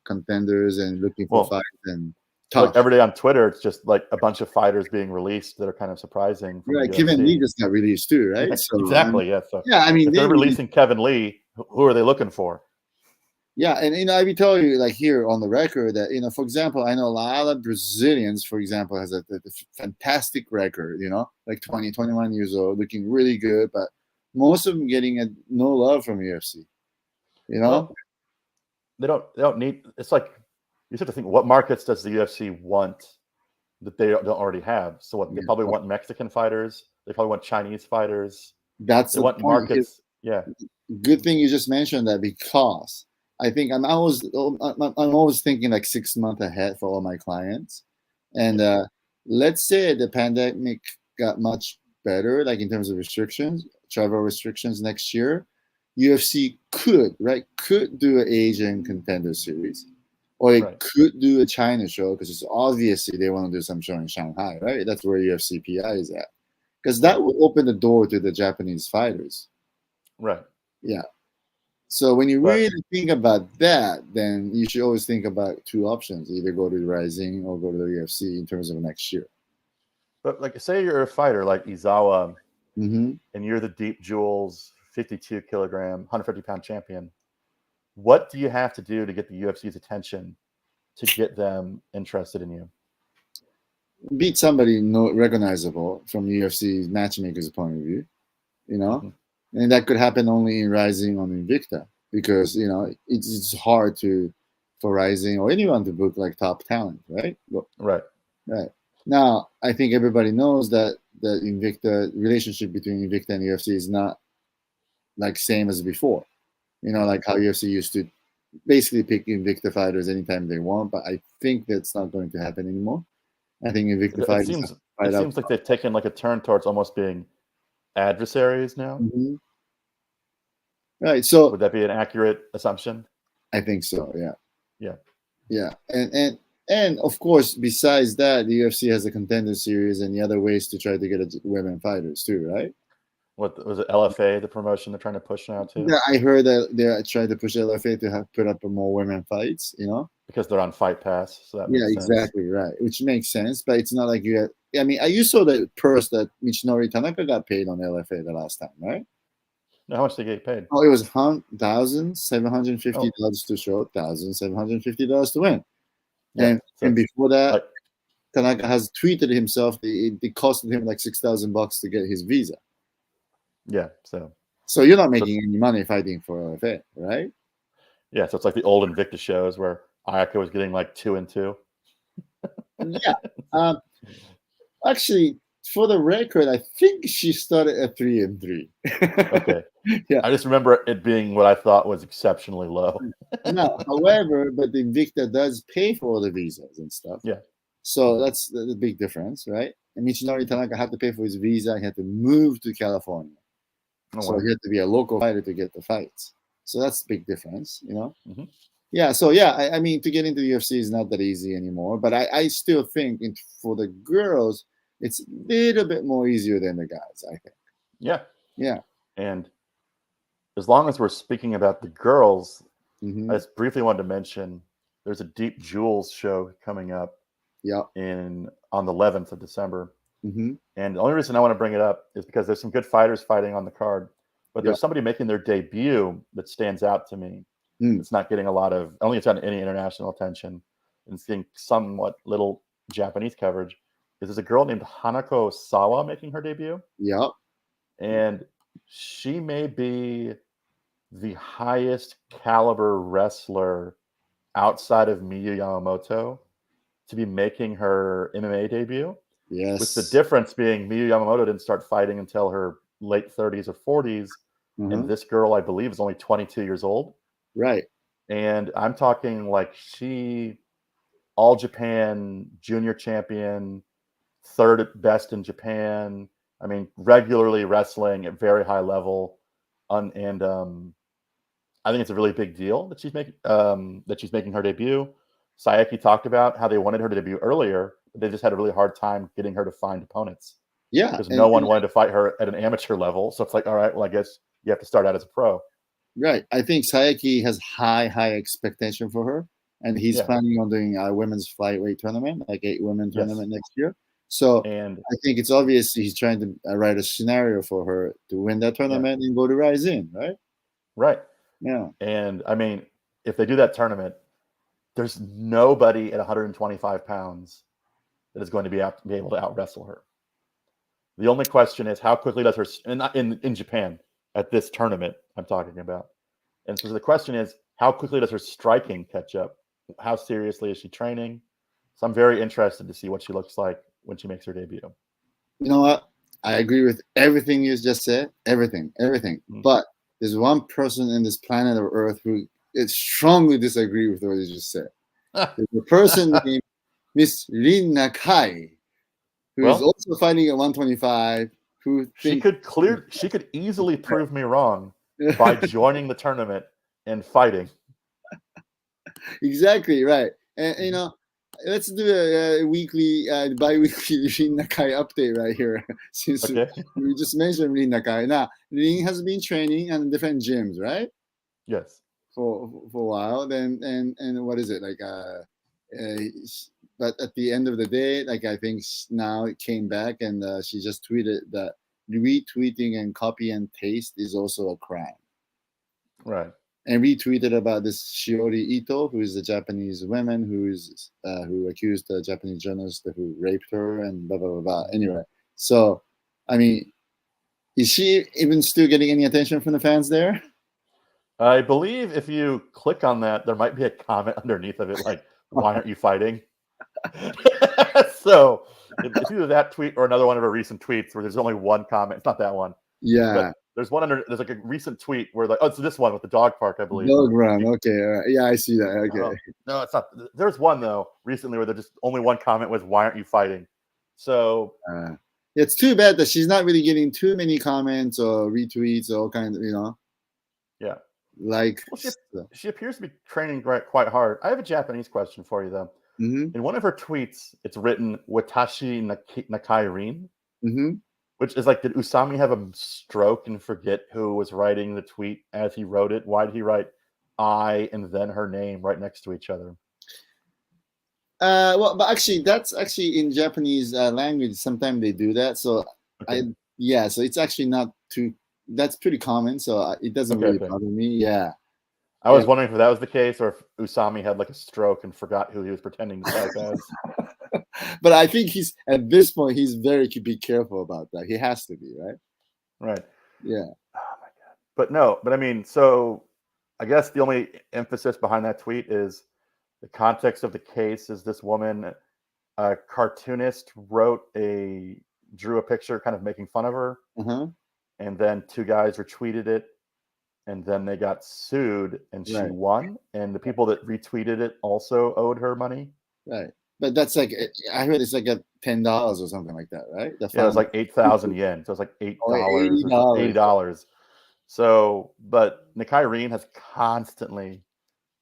contenders and looking for fights and tough. Like every day on Twitter, it's just like a bunch of fighters being released that are kind of surprising. Right, Kevin Lee just got released too, right? So, exactly, yeah. So yeah, I mean, if they're releasing Kevin Lee, who are they looking for? Yeah, and I will tell you, like here on the record, that for example, I know a lot of Brazilians, for example, has a fantastic record. Like 20, 21 years old, looking really good, but most of them getting no love from UFC. Well, they don't need. It's like you have to think: what markets does the UFC want that they don't already have? So what they probably want Mexican fighters. They probably want Chinese fighters. That's they want markets. Yeah. Good thing you just mentioned that because I think I'm always thinking like 6 months ahead for all my clients, and let's say the pandemic got much better, like in terms of travel restrictions next year. UFC could do an Asian Contender Series, or it could do a China show because it's obviously they want to do some show in Shanghai, right? That's where UFC PI is at, because that would open the door to the Japanese fighters. Right. Yeah. So when you really think about that, then you should always think about two options: either go to RIZIN or go to the UFC in terms of next year. But like, say you're a fighter like Izawa, and you're the Deep Jewels 52 kilogram, 150-pound champion. What do you have to do to get the UFC's attention to get them interested in you? Beat somebody recognizable from UFC matchmaker's point of view, and that could happen only in RIZIN on Invicta because it's hard for RIZIN or anyone to book like top talent, right? Right. Now, I think everybody knows that the Invicta relationship between Invicta and UFC is not like same as before. Like how UFC used to basically pick Invicta fighters anytime they want, but I think that's not going to happen anymore. I think Invicta fighters. It seems like they've taken like a turn towards almost being adversaries now. Right. So would that be an accurate assumption? I think so. Yeah. Yeah. And of course, besides that, the UFC has a Contender Series and the other ways to try to get women fighters too, right? What was it? LFA, the promotion they're trying to push now too. Yeah, I heard that they're trying to push LFA to put up more women fights. Because they're on Fight Pass. So that makes sense. Exactly right, which makes sense. But it's not like you had. I mean, you saw the purse that Michinori Tanaka got paid on LFA the last time, right? No, how much did they get paid? Oh, it was $1,750 to show, $1,750 to win. Yeah, and before that, Tanaka has tweeted himself it costed him like $6,000 to get his visa. Yeah, so you're not making any money fighting for LFA, right? Yeah, so it's like the old Invicta shows where Ayaka was getting like 2 and 2. Yeah, actually, for the record, I think she started at 3 and 3. Okay. Yeah, I just remember it being what I thought was exceptionally low. No, however, but the Invicta does pay for all the visas and stuff. Yeah. So that's the big difference, right? And Michinori Tanaka had to pay for his visa. He had to move to California. So he had to be a local fighter to get the fights. So that's a big difference, Yeah, so yeah, I mean, to get into the UFC is not that easy anymore. But I still think for the girls, it's a little bit more easier than the guys. I think. Yeah. Yeah. And as long as we're speaking about the girls, Mm-hmm. I just briefly wanted to mention there's a Deep Jewels show coming up Yeah. on the 11th of December. Mm-hmm. And the only reason I want to bring it up is because there's some good fighters fighting on the card, but Yeah. there's somebody making their debut that stands out to me. Mm. It's not getting a lot of, I don't think it's gotten any international attention and seeing somewhat little Japanese coverage. There's a girl named Hanako Sawa making her debut. Yeah. And she may be the highest caliber wrestler outside of Miyu Yamamoto to be making her MMA debut. Yes. With the difference being Miyu Yamamoto didn't start fighting until her late 30s or 40s. And this girl, I believe, is only 22 years old. Right. And I'm talking like she all Japan junior champion, third best in Japan. I mean, regularly wrestling at very high level. I think it's a really big deal that she's making her debut. Saeki talked about how they wanted her to debut earlier, but they just had a really hard time getting her to find opponents. Yeah. Because no one wanted to fight her at an amateur level. So it's like, all right, well, I guess you have to start out as a pro. Right. I think Saeki has high expectation for her, and he's planning on doing a women's flyweight tournament, like 8 women tournament next year. So and I think it's obvious he's trying to write a scenario for her to win that tournament and go to RIZIN, right? Right. Yeah. And I mean, if they do that tournament, there's nobody at 125 pounds that is going to be able to out wrestle her. The only question is how quickly does her in Japan at this tournament I'm talking about. And so the question is how quickly does her striking catch up? How seriously is she training? So I'm very interested to see what she looks like when she makes her debut. You know what? I agree with everything you just said. Everything. Mm-hmm. But there's one person in this planet of Earth who strongly disagree with what you just said. There's a person named Miss Rin Nakai, who is also fighting at 125. She could easily prove me wrong by joining the tournament and fighting. Exactly right. And you know, let's do a weekly, bi-weekly Rin Nakai update right here. Since we just mentioned Rin Nakai. Now, Rin has been training in different gyms, right? Yes. For a while. Then and what is it like? But at the end of the day, like I think now it came back and she just tweeted that retweeting and copy and paste is also a crime. Right. And retweeted about this Shiori Ito, who is a Japanese woman who accused a Japanese journalist who raped her and blah, blah, blah, blah. Anyway, so, I mean, is she even still getting any attention from the fans there? I believe if you click on that, there might be a comment underneath of it like, why aren't you fighting? So it's either that tweet or another one of her recent tweets where there's only one comment. It's not that one. Yeah. But there's like a recent tweet where like, oh, it's this one with the dog park, I believe. Dog run. Okay. All right. Yeah, I see that. Okay. No, it's not. There's one though recently where there's just only one comment was, why aren't you fighting? So it's too bad that she's not really getting too many comments or retweets or all kinds of, you know. Yeah. Like she appears to be training quite hard. I have a Japanese question for you though. Mm-hmm. In one of her tweets, it's written Watashi Nakai Rin, mm-hmm. which is like, did Usami have a stroke and forget who was writing the tweet as he wrote it? Why did he write I and then her name right next to each other? Well, but actually, that's actually in Japanese language. Sometimes they do that. So so it's actually not too. That's pretty common. So it doesn't really bother me. Yeah. I was wondering if that was the case or if Usami had like a stroke and forgot who he was pretending to type as. But I think at this point, he's very be careful about that. He has to be, right? Right. Yeah. Oh my God. But I mean, so I guess the only emphasis behind that tweet is the context of the case is this woman, a cartoonist, drew a picture kind of making fun of her. Uh-huh. And then 2 guys retweeted it. And then they got sued and she won. And the people that retweeted it also owed her money. Right. But that's like, I heard it's like $10 or something like that, right? It was like 8,000 yen. So it's like $8 or $80. So, but Nakai Rin has constantly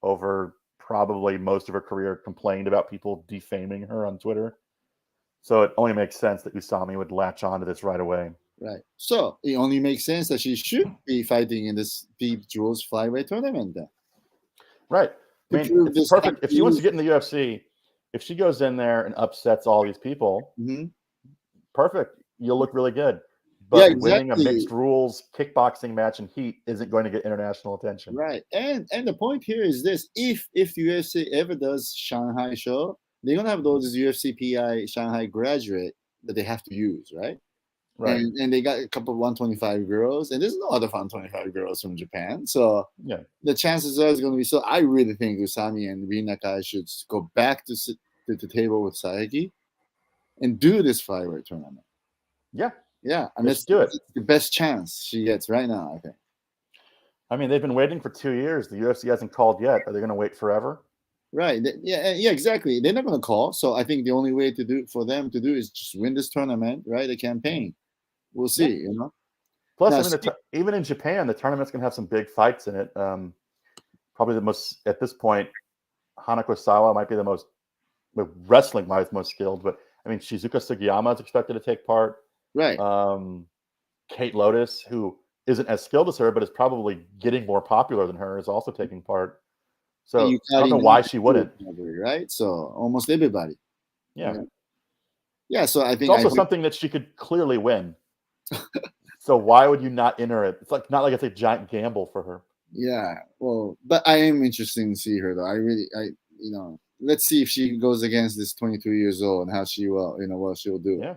over probably most of her career complained about people defaming her on Twitter. So it only makes sense that Usami would latch on to this right away. Right. So it only makes sense that she should be fighting in this Deep Jewels flyweight tournament then. Right. I mean, it's perfect. If she wants to get in the UFC, if she goes in there and upsets all these people, perfect. You'll look really good. But winning a mixed rules kickboxing match in heat isn't going to get international attention. Right. And the point here is this: if UFC ever does Shanghai show, they're gonna have those UFC PI Shanghai graduate that they have to use, right? Right. And they got a couple of 125 girls, and there's no other 125 girls from Japan. So the chances are it's going to be. So I really think Usami and Rin Nakai should go back to the table with Saeki and do this flyweight tournament. Yeah. Yeah. And let's do it. It's the best chance she gets right now, I think. I mean, they've been waiting for 2 years. The UFC hasn't called yet. Are they going to wait forever? Right. Yeah, exactly. They're not going to call. So I think the only way to do for them to do is just win this tournament, right? The campaign. We'll see, you know. Plus, now, even in Japan, the tournament's going to have some big fights in it. Probably the most, at this point, Hanako Sawa might be the most, wrestling-wise, most skilled. But, I mean, Shizuka Sugiyama is expected to take part. Right. Kate Lotus, who isn't as skilled as her, but is probably getting more popular than her, is also taking part. So, I don't know why she wouldn't. Right? So, almost everybody. Yeah, so I think it's also something that she could clearly win. So why would you not enter it? It's not like it's a giant gamble for her. Yeah, well, but I am interested to see her though. Let's see if she goes against this 22 years old and how she will, what she'll do. Yeah.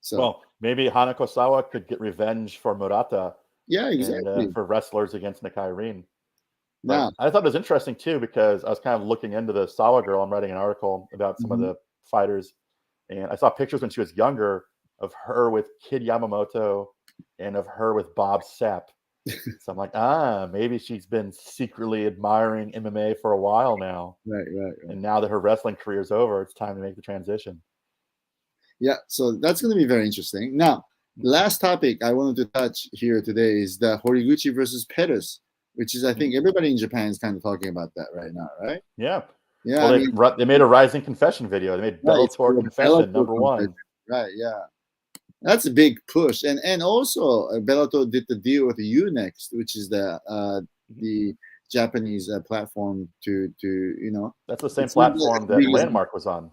So well, maybe Hanako Sawa could get revenge for Murata. Yeah, exactly. And, for wrestlers against Nakai Rin. Yeah. I thought it was interesting too because I was kind of looking into the Sawa girl. I'm writing an article about some of the fighters, and I saw pictures when she was younger of her with Kid Yamamoto and of her with Bob Sapp. So I'm like, maybe she's been secretly admiring MMA for a while now. Right. And now that her wrestling career is over, it's time to make the transition. Yeah, so that's going to be very interesting. Now, the last topic I wanted to touch here today is the Horiguchi versus Pettis, which is, I think, everybody in Japan is kind of talking about that right now, right? Yeah. Yeah. Well, they made a RIZIN confession video. They made Bellator confession number one. Right, yeah. That's a big push, and also Bellator did the deal with the Unext, which is the Japanese platform to That's the same platform that Landmark was on.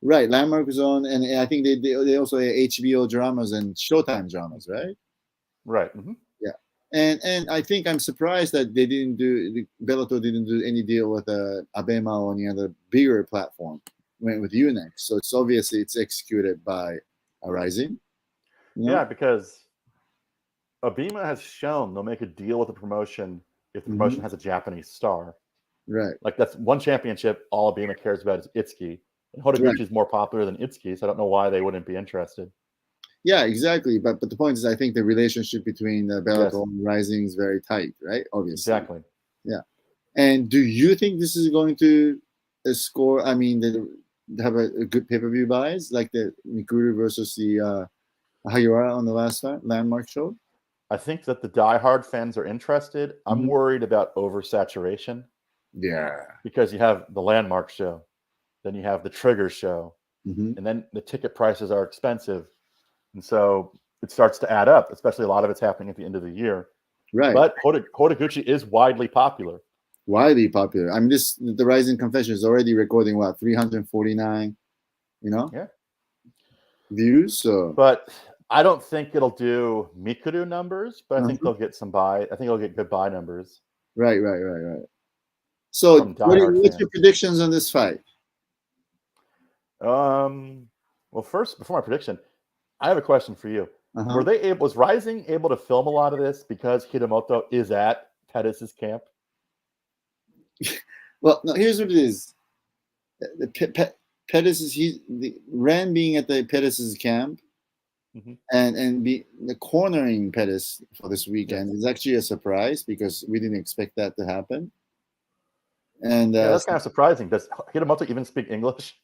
Right, Landmark was on, and I think they also have HBO dramas and Showtime dramas, right? Right. Yeah, and I think I'm surprised that Bellator didn't do any deal with Abema or any other bigger platform. Went with Unext, so it's obviously executed by RIZIN. Yeah, because Abema has shown they'll make a deal with the promotion if the promotion has a Japanese star. Right. Like that's one championship all Abema cares about is Itsuki. And Horiguchi is more popular than Itsuki, so I don't know why they wouldn't be interested. Yeah, exactly. But the point is, I think the relationship between Bellator and RIZIN is very tight, right? Obviously. Exactly. Yeah. And do you think this is going to score? I mean, have a good pay-per-view buys like the Mikuru versus the Hagiwara on the last Landmark show? I think that the diehard fans are interested. I'm worried about oversaturation. Yeah. Because you have the Landmark show, then you have the Trigger show, and then the ticket prices are expensive. And so it starts to add up, especially a lot of it's happening at the end of the year. Right. But Horiguchi is widely popular. Widely popular. I mean, the RIZIN confession is already recording 349, views. So, but I don't think it'll do Mikuru numbers, but I think they'll get some buy. I think it'll get good buy numbers. Right. So, what's your predictions on this fight? Well, first, before my prediction, I have a question for you. Was RIZIN able to film a lot of this because Hiramoto is at Pettis' camp? Well, no, here's what it is. Pettis is Ren being at the Pettis' camp and the cornering Pettis for this weekend is actually a surprise because we didn't expect that to happen. And that's kind of surprising. Does Hiramoto even speak English?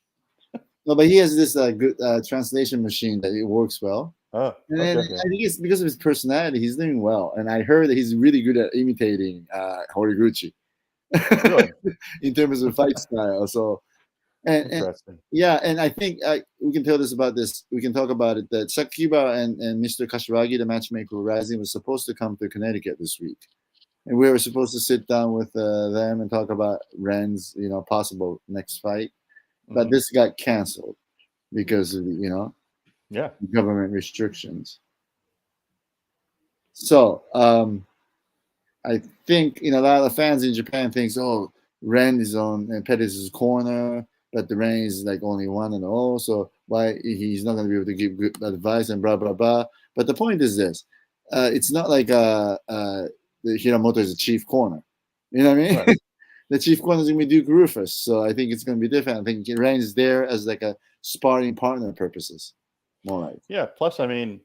No, but he has this good translation machine that it works well. Oh, and I think it's because of his personality. He's doing well, and I heard that he's really good at imitating Horiguchi. Really? in terms of fight style. So, and Interesting. yeah, and I think we can tell this about this. We can talk about it that Sakiba and Mr. Kashiwagi, the matchmaker for RIZIN, was supposed to come to Connecticut this week, and we were supposed to sit down with them and talk about Ren's, possible next fight, but this got canceled because of Yeah. government restrictions. So I think a lot of the fans in Japan thinks, oh, Ren is on Pettis' corner, but the Ren is like only 1-0, so why he's not going to be able to give good advice and blah blah blah. But the point is this: it's not like the Hiramoto is a chief corner. You know what I mean? Right. The chief corner is going to be Duke Rufus, so I think it's going to be different. I think Ren is there as like a sparring partner purposes, more like. Yeah. Plus, I mean.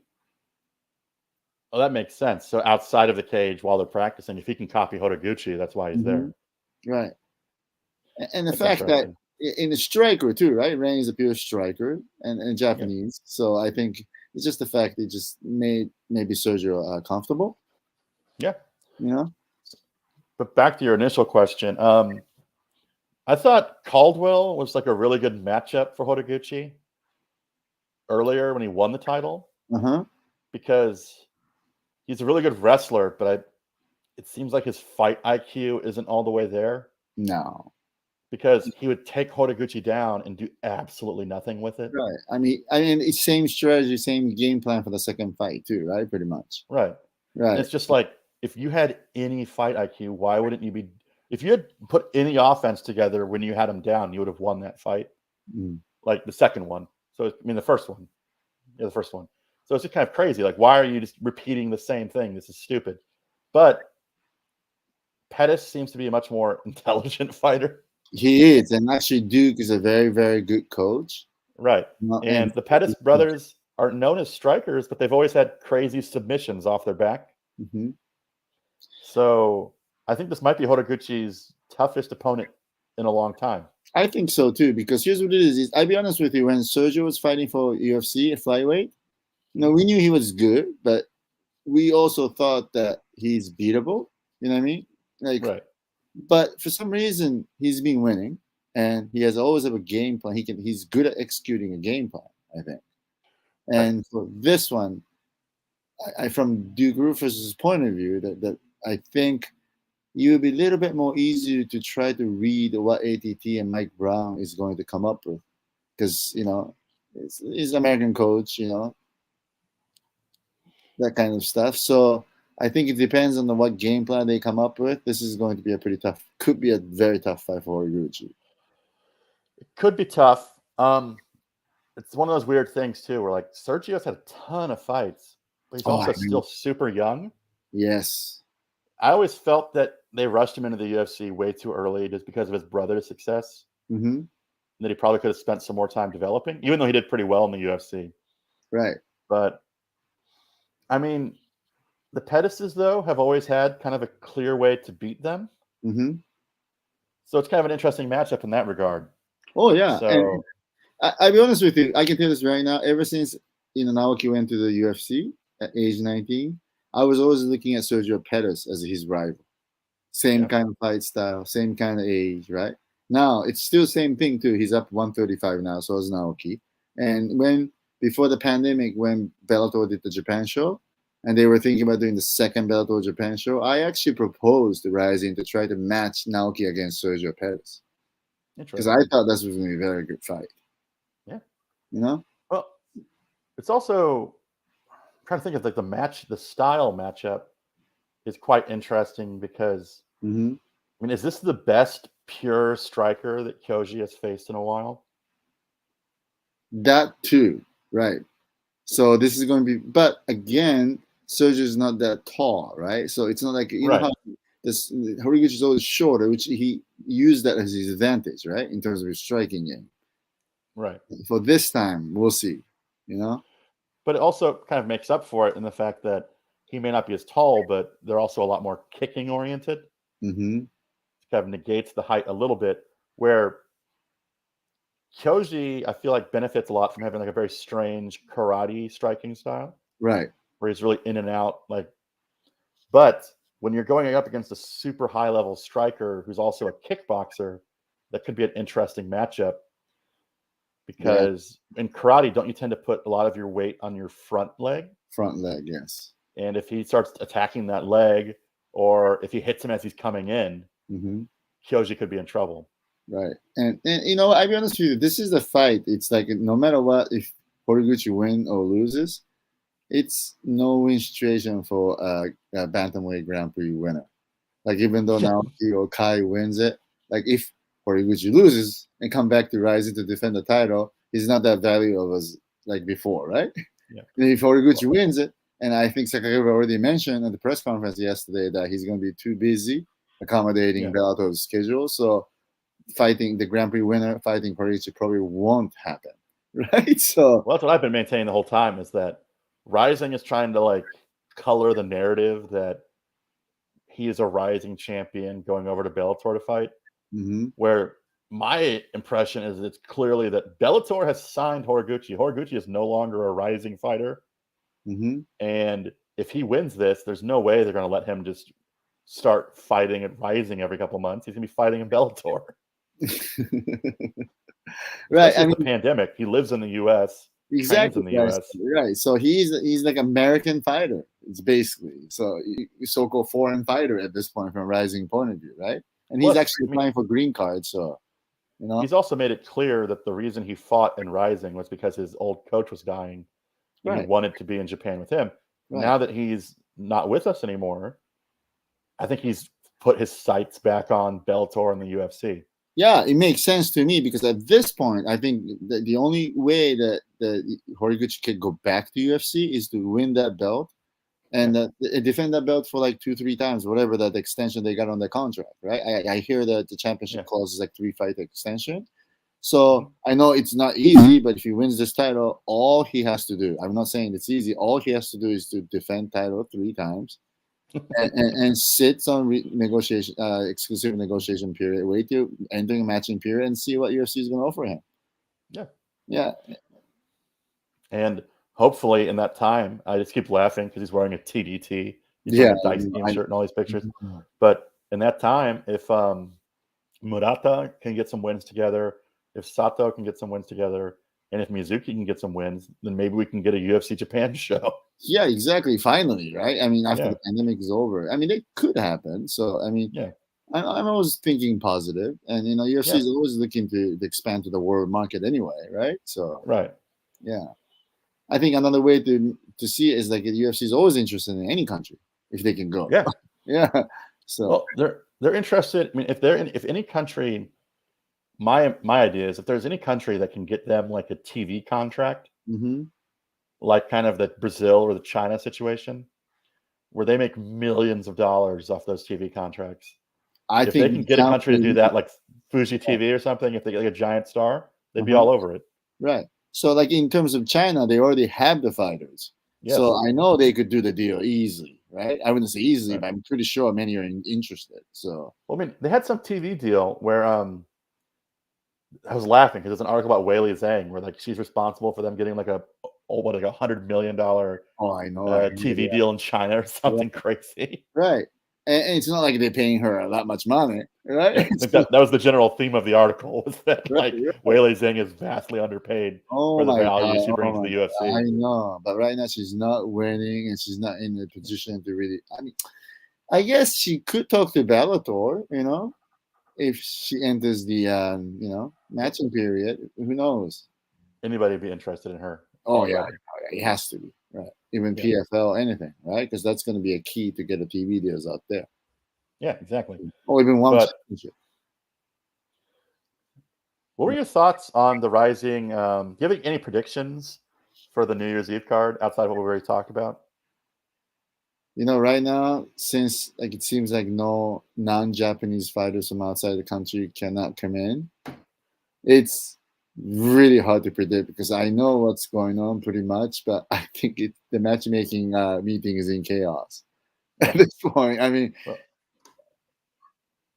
Oh, that makes sense. So outside of the cage while they're practicing, if he can copy Horiguchi, that's why he's there. Right. And the fact that in the striker too, right? Ren is a pure striker and Japanese. Yeah. So I think it's just the fact it just made maybe Sergio comfortable. Yeah. But back to your initial question. I thought Caldwell was like a really good matchup for Horiguchi earlier when he won the title. Because he's a really good wrestler, but it seems like his fight IQ isn't all the way there. No. Because he would take Horiguchi down and do absolutely nothing with it. Right. I mean, it's same strategy, same game plan for the second fight too, right? Pretty much. Right. Right. And it's just like, if you had any fight IQ, why wouldn't you be... If you had put any offense together when you had him down, you would have won that fight. Like the second one. So, the first one. Yeah, the first one. So it's just kind of crazy. Like, why are you just repeating the same thing? This is stupid. But Pettis seems to be a much more intelligent fighter. He is. And actually, Duke is a very, very good coach. Right. And the Pettis brothers are known as strikers, but they've always had crazy submissions off their back. So I think this might be Horiguchi's toughest opponent in a long time. I think so, too, because here's what it is. I'll be honest with you. When Sergio was fighting for UFC at flyweight, we knew he was good, but we also thought that he's beatable. You know what I mean? Like, right. But for some reason, he's been winning, and he has always have a game plan. He's good at executing a game plan, I think. And for this one, I from Duke Rufus's point of view, that I think it would be a little bit more easier to try to read what ATT and Mike Brown is going to come up with, because he's an American coach, that kind of stuff. So I think it depends on what game plan they come up with. This is going to be could be a very tough fight for Horiguchi. It could be tough. It's one of those weird things too, where like Sergio's had a ton of fights, but he's also still super young. Yes. I always felt that they rushed him into the UFC way too early just because of his brother's success. And that he probably could have spent some more time developing, even though he did pretty well in the UFC. Right. But I mean, the Pettises, though, have always had kind of a clear way to beat them. So it's kind of an interesting matchup in that regard. Oh, yeah. So I'll be honest with you. I can tell this right now. Ever since Naoki went to the UFC at age 19, I was always looking at Sergio Pettis as his rival. Same kind of fight style, same kind of age, right? Now, it's still the same thing, too. He's up 135 now, so is Naoki. And before the pandemic, when Bellator did the Japan show, and they were thinking about doing the second Bellator Japan show, I actually proposed to RIZIN to try to match Naoki against Sergio Pettis. Because I thought this was going to be a very good fight. Yeah. Well, it's also, I'm trying to think of like the style matchup is quite interesting because, is this the best pure striker that Kyoji has faced in a while? That too, right. So this is going to be, but again, Sergio is not that tall, right? So it's not like, know how Horiguchi is always shorter, which he used that as his advantage, right? In terms of his striking game. Right. For this time, we'll see, But it also kind of makes up for it in the fact that he may not be as tall, but they're also a lot more kicking oriented. It kind of negates the height a little bit, where Kyoji, I feel like, benefits a lot from having like a very strange karate striking style. Right. Where he's really in and out. But when you're going up against a super high level striker who's also a kickboxer, that could be an interesting matchup. Because in karate, don't you tend to put a lot of your weight on your front leg? Front leg, yes. And if he starts attacking that leg, or if he hits him as he's coming in, Kyoji could be in trouble. Right. And I'll be honest with you, this is the fight. It's like no matter what, if Horiguchi wins or loses, it's no win situation for a Bantamweight Grand Prix winner. Like even though Naoki or Kai wins it, like if Horiguchi loses and come back to RIZIN to defend the title, he's not that valuable as like before, right? Yeah. And if Horiguchi wins it, and I think Sakaguchi already mentioned at the press conference yesterday that he's going to be too busy accommodating Bellator's schedule, so fighting the Grand Prix winner, fighting Horiguchi probably won't happen, right? So that's what I've been maintaining the whole time, is that RIZIN is trying to like color the narrative that he is a rising champion going over to Bellator to fight. Where my impression is it's clearly that Bellator has signed Horiguchi. Horiguchi is no longer a rising fighter. And if he wins this, there's no way they're going to let him just start fighting at RIZIN every couple months. He's going to be fighting in Bellator. Right. I mean, the pandemic. He lives in the U.S. Exactly. In the U.S. Right. So he's like American fighter. It's basically so-called foreign fighter at this point from a RIZIN point of view, right? And he's actually applying for green card. So, he's also made it clear that the reason he fought in RIZIN was because his old coach was dying. And he wanted to be in Japan with him. Now that he's not with us anymore, I think he's put his sights back on Bellator and the UFC. Yeah, it makes sense to me because at this point, I think the only way that Horiguchi could go back to UFC is to win that belt and defend that belt for like 2-3 times, whatever that extension they got on the contract, right? I hear that the championship clause is like 3-fight extension. So I know it's not easy, but if he wins this title, all he has to do, I'm not saying it's easy, all he has to do is to defend title 3 times and sits on exclusive negotiation period, wait till entering matching period and see what UFC is going to offer him. Yeah. And hopefully in that time, I just keep laughing because he's wearing a TDT. He's wearing a Dice Team shirt and all these pictures. But in that time, if Murata can get some wins together, if Sato can get some wins together, and if Mizuki can get some wins, then maybe we can get a UFC Japan show. Yeah, exactly. Finally, right? I mean, after the pandemic is over, I mean, it could happen. So, I mean, I'm always thinking positive, and UFC is always looking to expand to the world market anyway, right? So, yeah, I think another way to see it is like the UFC is always interested in any country if they can go. Yeah. So they're interested. I mean, if any country. My idea is if there's any country that can get them like a TV contract, like kind of the Brazil or the China situation, where they make millions of dollars off those TV contracts. If they can get a country to do that, like Fuji TV or something, if they get like a giant star, they'd be all over it. Right. So like in terms of China, they already have the fighters. So I know they could do the deal easily, right? I wouldn't say easily, but I'm pretty sure many are interested. So well, I mean, they had some TV deal where I was laughing because there's an article about Weili Zhang where like she's responsible for them getting like $100 million TV deal in China or something crazy. Right. And it's not like they're paying her that much money, right? I think that was the general theme of the article, was that Weili Zhang is vastly underpaid for the value she brings to the UFC. I know, but right now she's not winning and she's not in a position to really. I mean, I guess she could talk to Bellator, if she enters the matching period. Who knows? Anybody would be interested in her. Oh yeah, it has to be, right? Even PFL, anything, right? Because that's going to be a key to get the TV deals out there. Yeah, exactly. Or even one championship. What were your thoughts on the RIZIN? Do you have any predictions for the New Year's Eve card outside of what we already talked about? Right now, since like it seems like no non-Japanese fighters from outside the country cannot come in, it's really hard to predict because I know what's going on pretty much, but I think the matchmaking meeting is in chaos at this point. I mean,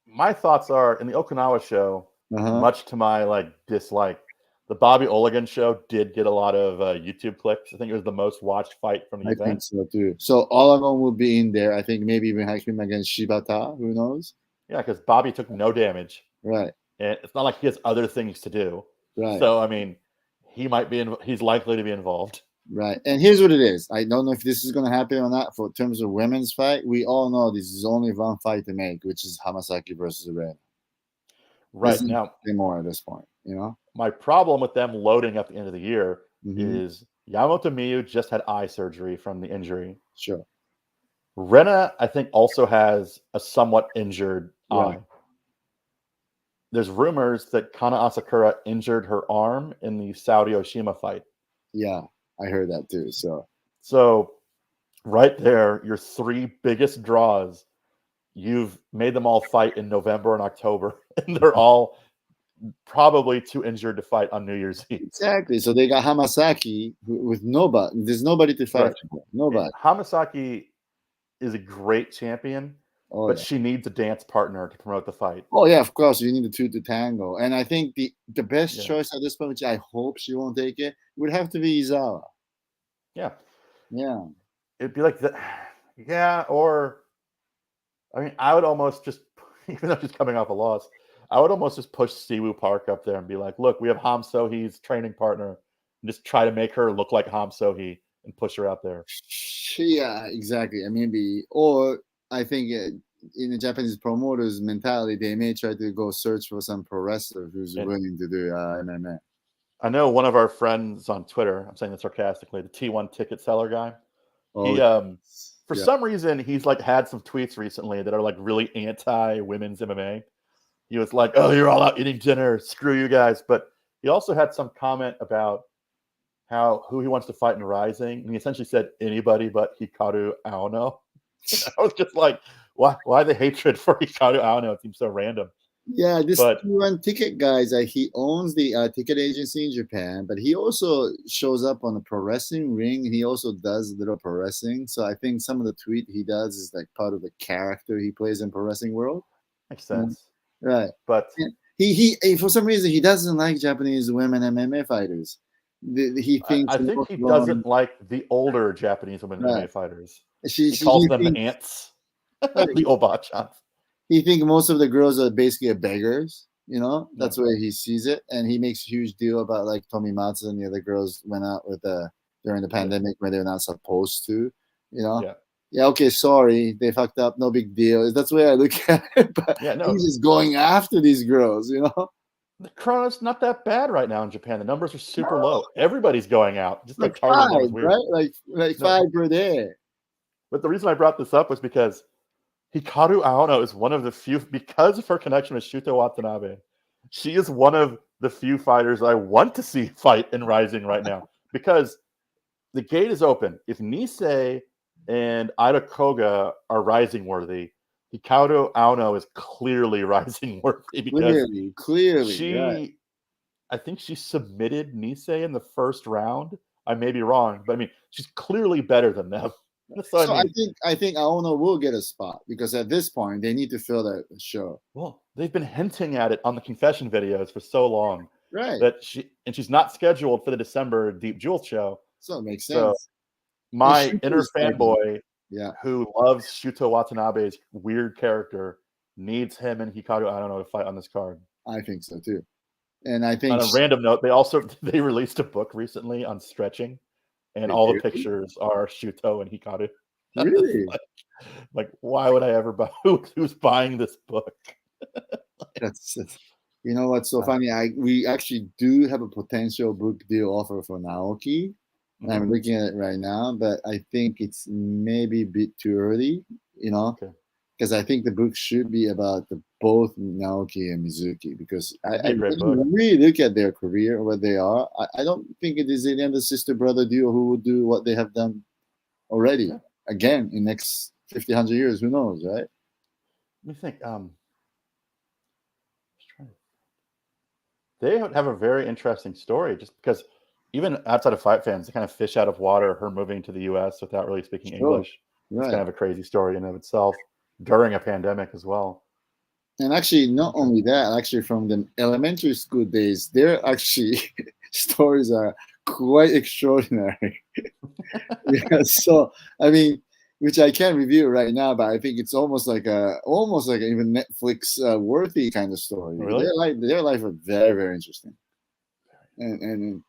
my thoughts are in the Okinawa show, much to my dislike, The Bobby Oligan show did get a lot of YouTube clicks. I think it was the most watched fight from the event. I think so too. So all of them will be in there. I think maybe even Hakim against Shibata. Who knows? Yeah, because Bobby took no damage. Right. And it's not like he has other things to do. Right. So, I mean, he might be, he's likely to be involved. Right. And here's what it is. I don't know if this is going to happen or not for terms of women's fight. We all know this is only one fight to make, which is Hamasaki versus Red. Right. Now, more at this point, you know? My problem with them loading at the end of the year is Yamamoto Miyu just had eye surgery from the injury. Sure. Rena, I think, also has a somewhat injured eye. There's rumors that Kana Asakura injured her arm in the Saudi Oshima fight. Yeah, I heard that too. So right there, your three biggest draws, you've made them all fight in November and October, and they're all probably too injured to fight on New Year's Eve. Exactly. So they got Hamasaki with nobody. There's nobody to fight. Right. Nobody. And Hamasaki is a great champion, but she needs a dance partner to promote the fight. Oh yeah, of course. You need the two to tango. And I think the best choice at this point, which I hope she won't take it, would have to be Izawa. Yeah. Yeah. It'd be like that. Yeah. Or, I mean, I would almost just, even though she's coming off a loss, I would almost just push Siwoo Park up there and be like, look, we have Ham Sohee's training partner, and just try to make her look like Ham Sohee and push her out there. Yeah, exactly. I mean, or I think in the Japanese promoters' mentality, they may try to go search for some pro wrestler who's willing to do MMA. I know one of our friends on Twitter, I'm saying this sarcastically, the T1 ticket seller guy. He, for some reason, he's like had some tweets recently that are like really anti-women's MMA. He was like, oh, you're all out eating dinner. Screw you guys. But he also had some comment about who he wants to fight in RIZIN. And he essentially said anybody but Hikaru Aono. I was just like, why the hatred for Hikaru Aono? It seems so random. Yeah, this T1 ticket guys, he owns the ticket agency in Japan, but he also shows up on the pro wrestling ring. He also does a little pro wrestling. So I think some of the tweet he does is like part of the character he plays in pro wrestling world. Makes sense. Right. But he for some reason he doesn't like Japanese women MMA fighters. He thinks I think he doesn't like the older Japanese women MMA fighters. He calls them the ants, the obachans. He thinks most of the girls are basically beggars. You know, that's the way he sees it, and he makes a huge deal about like Tomi Matsu and the other girls went out with during the pandemic when they're not supposed to. You know. Yeah, okay, sorry, they fucked up, no big deal. That's the way I look at it. But he's just going after these girls, you know? The chrono's not that bad right now in Japan. The numbers are super low. Everybody's going out. Just like five, right? Like 5 per day. But the reason I brought this up was because Hikaru Aono is one of the few, because of her connection with Shuto Watanabe, she is one of the few fighters I want to see fight in RIZIN right now. Because the gate is open. If Nisei and Ida Koga are RIZIN worthy, Hikaru Aono is clearly RIZIN worthy because clearly, I think she submitted Nisei in the first round. I may be wrong, but I mean, she's clearly better than them. So I think Aono will get a spot because at this point they need to fill that show. Well, they've been hinting at it on the confession videos for so long, right? That she's not scheduled for the December Deep Jewel show. So it makes sense. So, my inner fanboy, who loves Shuto Watanabe's weird character, needs him and Hikaru Aono to fight on this card. I think so too. And I think on a random note, they released a book recently on stretching, and all the pictures are Shuto and Hikaru. Really? like, why would I ever buy? Who's buying this book? That's you know what's so funny? We actually do have a potential book deal offer for Naoki. I'm looking at it right now, but I think it's maybe a bit too early, you know, because I think the book should be about both Naoki and Mizuki, because I really look at their career, what they are. I don't think it is any other sister-brother duo who would do what they have done already. Yeah. Again, in next 50, 100 years, who knows, right? Let me think. They have a very interesting story just because even outside of fight fans, they kind of fish out of water, her moving to the U.S. without really speaking English. Right. It's kind of a crazy story in and of itself during a pandemic as well. And actually, not Okay. only that, actually from the elementary school days, their actually stories are quite extraordinary. Yeah, so I mean, which I can't review right now, but I think it's almost like even Netflix worthy kind of story. Really? Their life are very, very interesting. And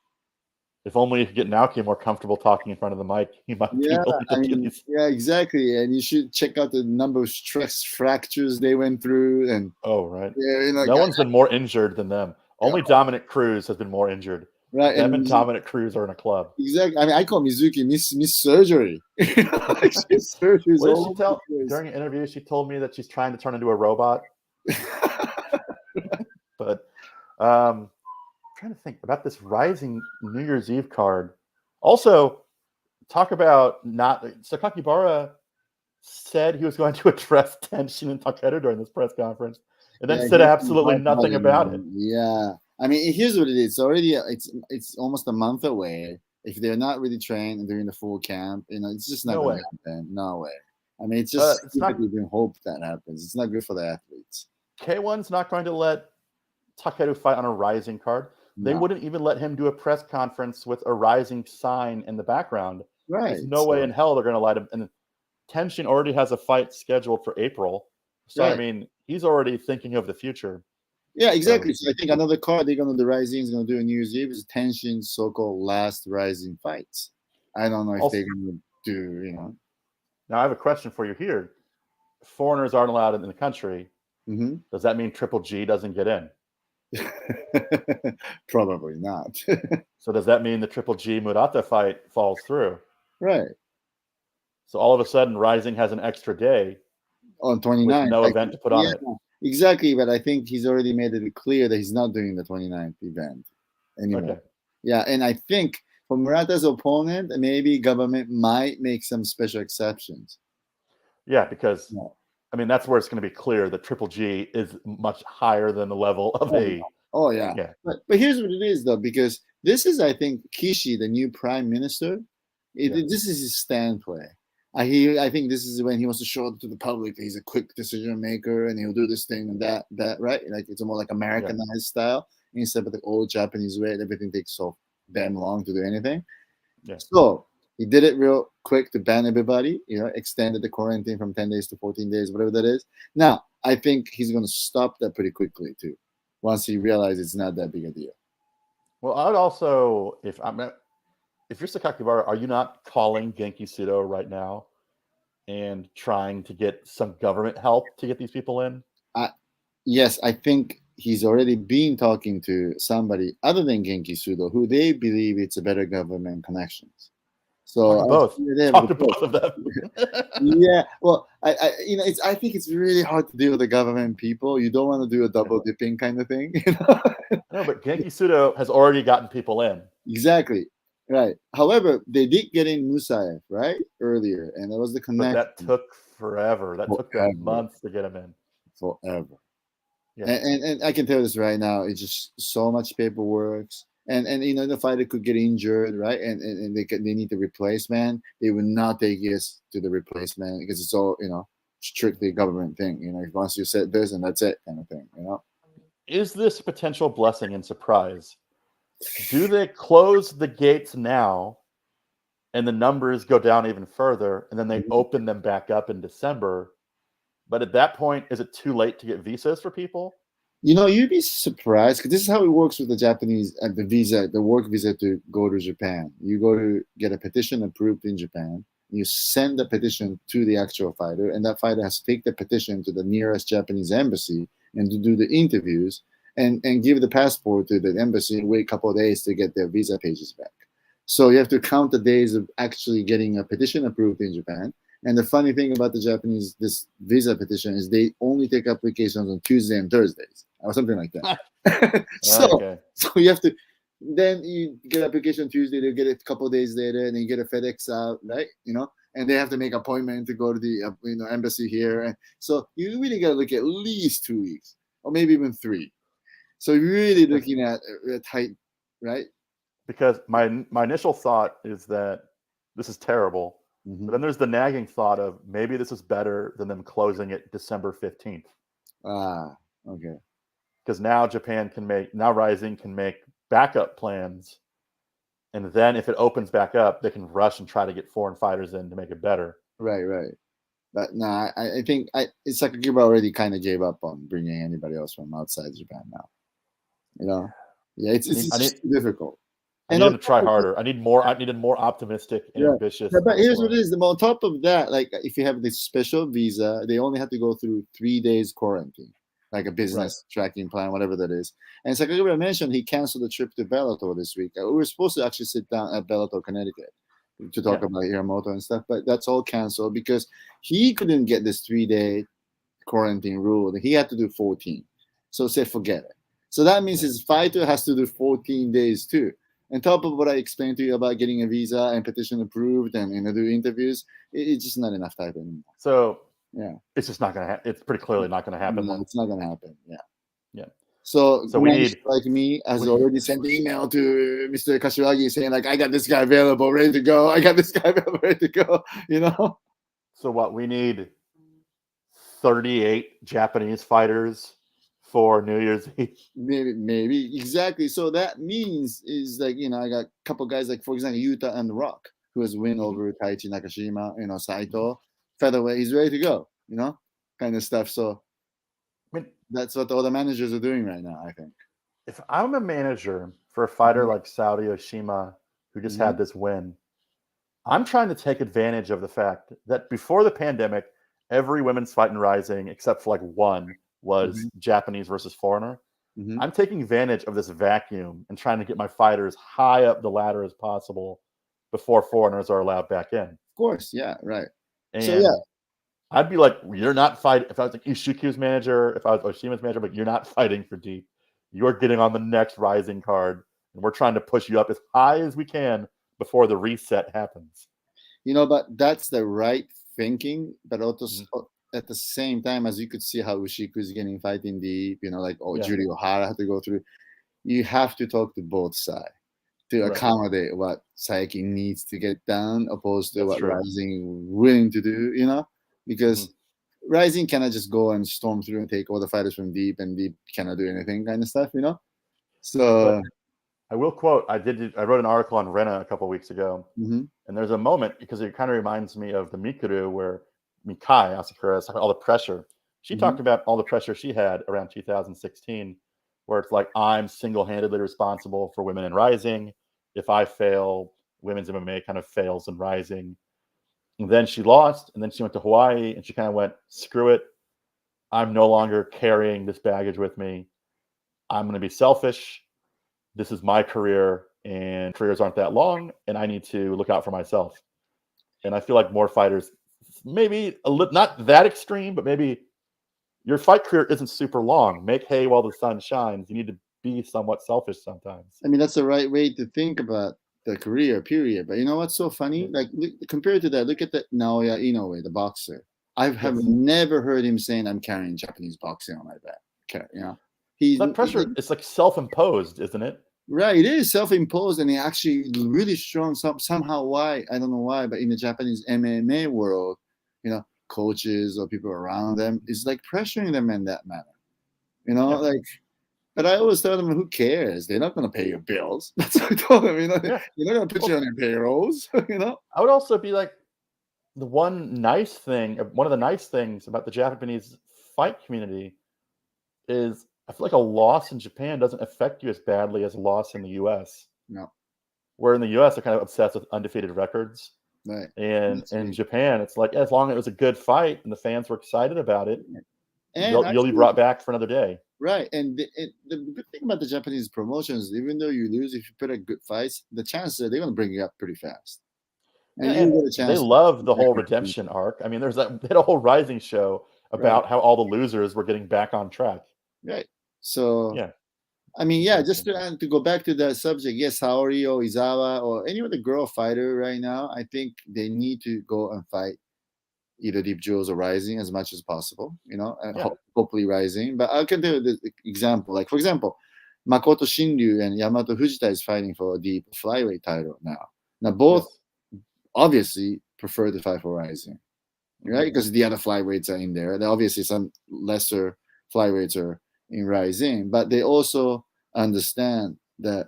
If only you could get Naoki more comfortable talking in front of the mic, he might be yeah, willing to I do mean, these. yeah, exactly. And you should check out the number of stress fractures they went through. And Oh, right. yeah, you know, No one's been more injured than them. Only Dominic Cruz has been more injured. right? Them And and Dominic Cruz are in a club. exactly. I mean, I call Mizuki Miss Surgery. She's surgeries What did she all over the tell place. during an interview? She told me that she's trying to turn into a robot. But trying to think about this rising New Year's Eve card. Also, talk about not Sakakibara said he was going to address Tenshin and Takeru during this press conference, and then Yeah, said he's gonna absolutely talk about nothing it, about it. man. Yeah, I mean, here's what it is. It's already it's almost a month away. If they're not really trained and doing the full camp, you know, it's just not No going to way. happen. No way. I mean, it's just It's stupid not. to even hope that happens. It's not good for the athletes. K1's not going to let Takeru fight on a rising card. They No, wouldn't even let him do a press conference with a rising sign in the background. right? There's no way So in hell they're going to let him. And Tenshin already has a fight scheduled for April. So, I right. mean, he's already thinking of the future. Yeah, So, exactly. So I think another card they're gonna the Rising is gonna do a New Year's Eve is Tenshin's so-called last Rising fights. I don't know if also, they're gonna do, you know. now I have a question for you here. Foreigners aren't allowed in the country. Hmm. Does that mean Triple G doesn't get in? Probably not. So, does that mean the Triple G Murata fight falls through? Right. So, all of a sudden, Rising has an extra day On with 29th. no Like, event to put on yeah, it. exactly. But I think he's already made it clear that he's not doing the 29th event anymore. Okay. Yeah, and I think for Murata's opponent, maybe government might make some special exceptions. Yeah, because Yeah. I mean that's where it's going to be clear that Triple G is much higher than the level of Oh, a oh yeah. yeah. But here's what it is though, because this is, I think, Kishi, the new prime minister. Yeah. This is his stand play. I think this is when he wants to show to the public that he's a quick decision maker and he'll do this thing and that right. Like it's more like Americanized style instead of the old Japanese way. Everything takes so damn long to do anything. Yeah. So he did it real quick to ban everybody. You know, extended the quarantine from 10 days to 14 days, whatever that is. Now I think he's going to stop that pretty quickly too once he realizes it's not that big a deal. Well, I would also if you're Sakakibara, are you not calling Genki Sudo right now and trying to get some government help to get these people in? Yes, I think he's already been talking to somebody other than Genki Sudo, who they believe it's a better government connections. Talk So to both. Talk to both of them. yeah, well, I think it's really hard to deal with the government people. You don't want to do a double dipping kind of thing. You know? No, but Genki Sudo has already gotten people in. Exactly. Right. However, they did get in Musaev, right? Earlier, and that was the But connection. that took forever. That took them months to get him in. Forever. Yeah. And I can tell this right now, it's just so much paperwork. And you know, the fighter could get injured, right? And they need the replacement. They would not take yes to the replacement because it's all, you know, strictly government thing. You know, once you said this and that's it kind of thing, you know. Is this potential blessing in surprise? Do they close the gates now and the numbers go down even further and then they open them back up in December? But at that point, is it too late to get visas for people? You know, you'd be surprised because this is how it works with the Japanese the visa, the work visa to go to Japan. You go to get a petition approved in Japan. You send the petition to the actual fighter, and that fighter has to take the petition to the nearest Japanese embassy and to do the interviews and give the passport to the embassy and wait a couple of days to get their visa pages back. So you have to count the days of actually getting a petition approved in Japan. And the funny thing about the Japanese this visa petition is they only take applications on Tuesday and Thursdays or something like that. Okay. So you have to then you get application Tuesday, they get it a couple of days later, and then you get a FedEx out, right? You know, and they have to make an appointment to go to the embassy here, and so you really got to look at least 2 weeks or maybe even 3. So you're really looking at a tight, right? Because my initial thought is that this is terrible. But then there's the nagging thought of maybe this is better than them closing it December 15th. Okay. Because now RIZIN can make backup plans, and then if it opens back up, they can rush and try to get foreign fighters in to make it better. Right. But no, I think Sakakibara already kind of gave up on bringing anybody else from outside Japan now. You know, yeah, it's just difficult. I need to try harder. I needed more optimistic and ambitious. But here's what it is: on top of that, like if you have this special visa, they only have to go through 3 days quarantine, like a business tracking plan, whatever that is. And Sakakibara mentioned he canceled the trip to Bellator this week. We were supposed to actually sit down at Bellator, Connecticut, to talk about Hiramoto and stuff, but that's all canceled because he couldn't get this 3-day quarantine rule. He had to do 14. So say forget it. So that means his fighter has to do 14 days too. On top of what I explained to you about getting a visa and petition approved and do interviews, it's just not enough time anymore. So it's just not going to happen. It's pretty clearly not going to happen. No, it's not going to happen. Yeah. So we need, like me, has already sent an email to Mr. Kashiwagi saying like, I got this guy available, ready to go. You know. So what we need 38 Japanese fighters for New Year's Eve. Maybe exactly. So that means is like, I got a couple guys like, for example, Yuta and Rock, who has win over Taichi Nakashima, Saito, featherweight. He's ready to go, kind of stuff. So that's what all the managers are doing right now, I think. If I'm a manager for a fighter like Saudi Oshima, who just had this win, I'm trying to take advantage of the fact that before the pandemic, every women's fight in RIZIN, except for like one, was Japanese versus foreigner. I'm taking advantage of this vacuum and trying to get my fighters high up the ladder as possible before foreigners are allowed back in. Of course, yeah, right. And so I'd be like, you're not fighting. If I was like Ishikyu's manager, if I was Oshima's manager, but you're not fighting for deep. You're getting on the next RIZIN card, and we're trying to push you up as high as we can before the reset happens. But that's the right thinking, but also at the same time, as you could see how Ushiku is getting fighting deep, Judy Ohara had to go through. You have to talk to both sides to accommodate what Saiki needs to get done, opposed to what RIZIN willing to do, because RIZIN cannot just go and storm through and take all the fighters from deep, and deep cannot do anything kind of stuff, So I will quote, I wrote an article on Rena a couple of weeks ago, and there's a moment, because it kind of reminds me of the Mikuru, where Mikai Asakura is all the pressure. She talked about all the pressure she had around 2016, where it's like, I'm single-handedly responsible for women in RIZIN. If I fail, women's MMA kind of fails in RIZIN. And then she lost, and then she went to Hawaii, and she kind of went, screw it. I'm no longer carrying this baggage with me. I'm going to be selfish. This is my career, and careers aren't that long, and I need to look out for myself. And I feel like more fighters, maybe not that extreme, but maybe your fight career isn't super long. Make hay while the sun shines. You need to be somewhat selfish sometimes. I mean, that's the right way to think about the career, period. But you know what's so funny? Like, compared to that, look at the Naoya Inoue, the boxer. I have never heard him saying, I'm carrying Japanese boxing on my back. That pressure, it's like self-imposed, isn't it? Right, it is self-imposed, and he actually really strong. Somehow, why, I don't know why, but in the Japanese MMA world, coaches or people around them is like pressuring them in that manner. But I always tell them, who cares? They're not going to pay your bills. That's what I told them. They're not going to put you on your payrolls. I would also be like, one of the nice things about the Japanese fight community is, I feel like a loss in Japan doesn't affect you as badly as a loss in the U.S. No. Where in the U.S. they're kind of obsessed with undefeated records. Right. And in Japan, it's like, as long as it was a good fight and the fans were excited about it, you'll be brought back for another day. Right. And the good thing about the Japanese promotions, even though you lose, if you put a good fight, the chances are they're going to bring you up pretty fast. And they love the whole redemption arc. I mean, they had a whole RIZIN show about how all the losers were getting back on track. Right. So, just to go back to that subject, yes, Saori or Izawa or any other girl fighter right now, I think they need to go and fight either Deep Jewels or RIZIN as much as possible, and hopefully RIZIN. But I can tell you the example. Like, for example, Makoto Shinryu and Yamato Fujita is fighting for a deep flyweight title now. Now, both obviously prefer to fight for RIZIN, right? Because the other flyweights are in there. There are obviously some lesser flyweights are in RIZIN, but they also understand that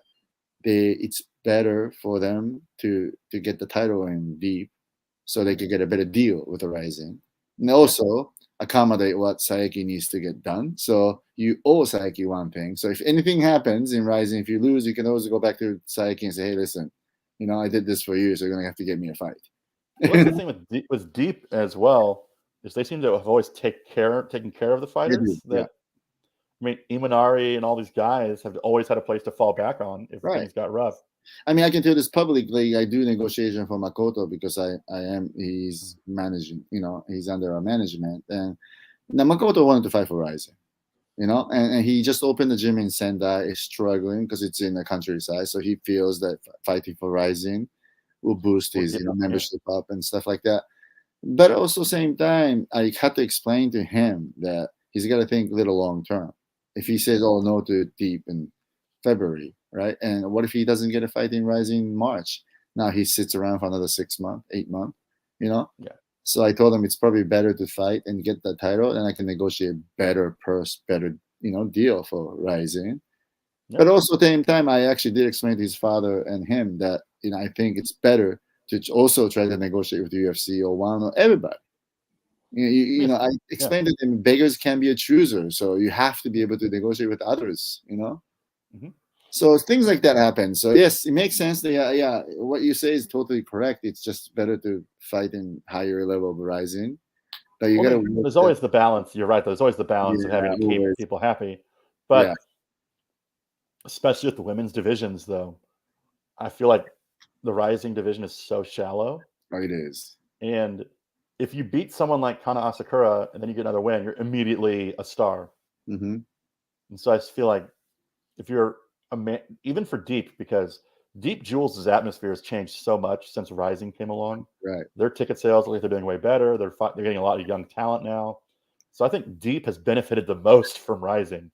it's better for them to get the title in deep, so they can get a better deal with the RIZIN, and also accommodate what Saeki needs to get done. So you owe Saeki one thing. So if anything happens in RIZIN, if you lose, you can always go back to Saeki and say, hey, listen, I did this for you, so you're gonna have to get me a fight. Well, that's the thing with Deep as well, is they seem to have always taken care of the fighters. I mean, Imanari and all these guys have always had a place to fall back on if things got rough. I mean, I can tell this publicly. I do negotiation for Makoto because he's managing, he's under our management. And now Makoto wanted to fight for RIZIN, and he just opened the gym in Sendai, is struggling because it's in the countryside. So he feels that fighting for RIZIN will boost his membership up and stuff like that. But also same time, I had to explain to him that he's got to think a little long term. If he says, oh, no to Deep in February, right? And what if he doesn't get a fight in RIZIN in March? Now he sits around for another 6 months, 8 months, Yeah. So I told him it's probably better to fight and get the title, and I can negotiate better deal for RIZIN. Yeah. But also at the same time, I actually did explain to his father and him that, I think it's better to also try to negotiate with the UFC or one or everybody. I explained to them beggars can be a chooser, so you have to be able to negotiate with others, Mm-hmm. So things like that happen. So yes, it makes sense that what you say is totally correct. It's just better to fight in higher level of RIZIN. But you gotta. There's always the balance. You're right. There's always the balance of having to keep people happy. But especially with the women's divisions, though, I feel like the RIZIN division is so shallow. Oh, it is. And if you beat someone like Kana Asakura and then you get another win, you're immediately a star. Mm-hmm. And so I just feel like if you're a man, even for Deep, because Deep Jules' atmosphere has changed so much since RIZIN came along. Right. Their ticket sales, they're doing way better. They're getting a lot of young talent now. So I think Deep has benefited the most from RIZIN.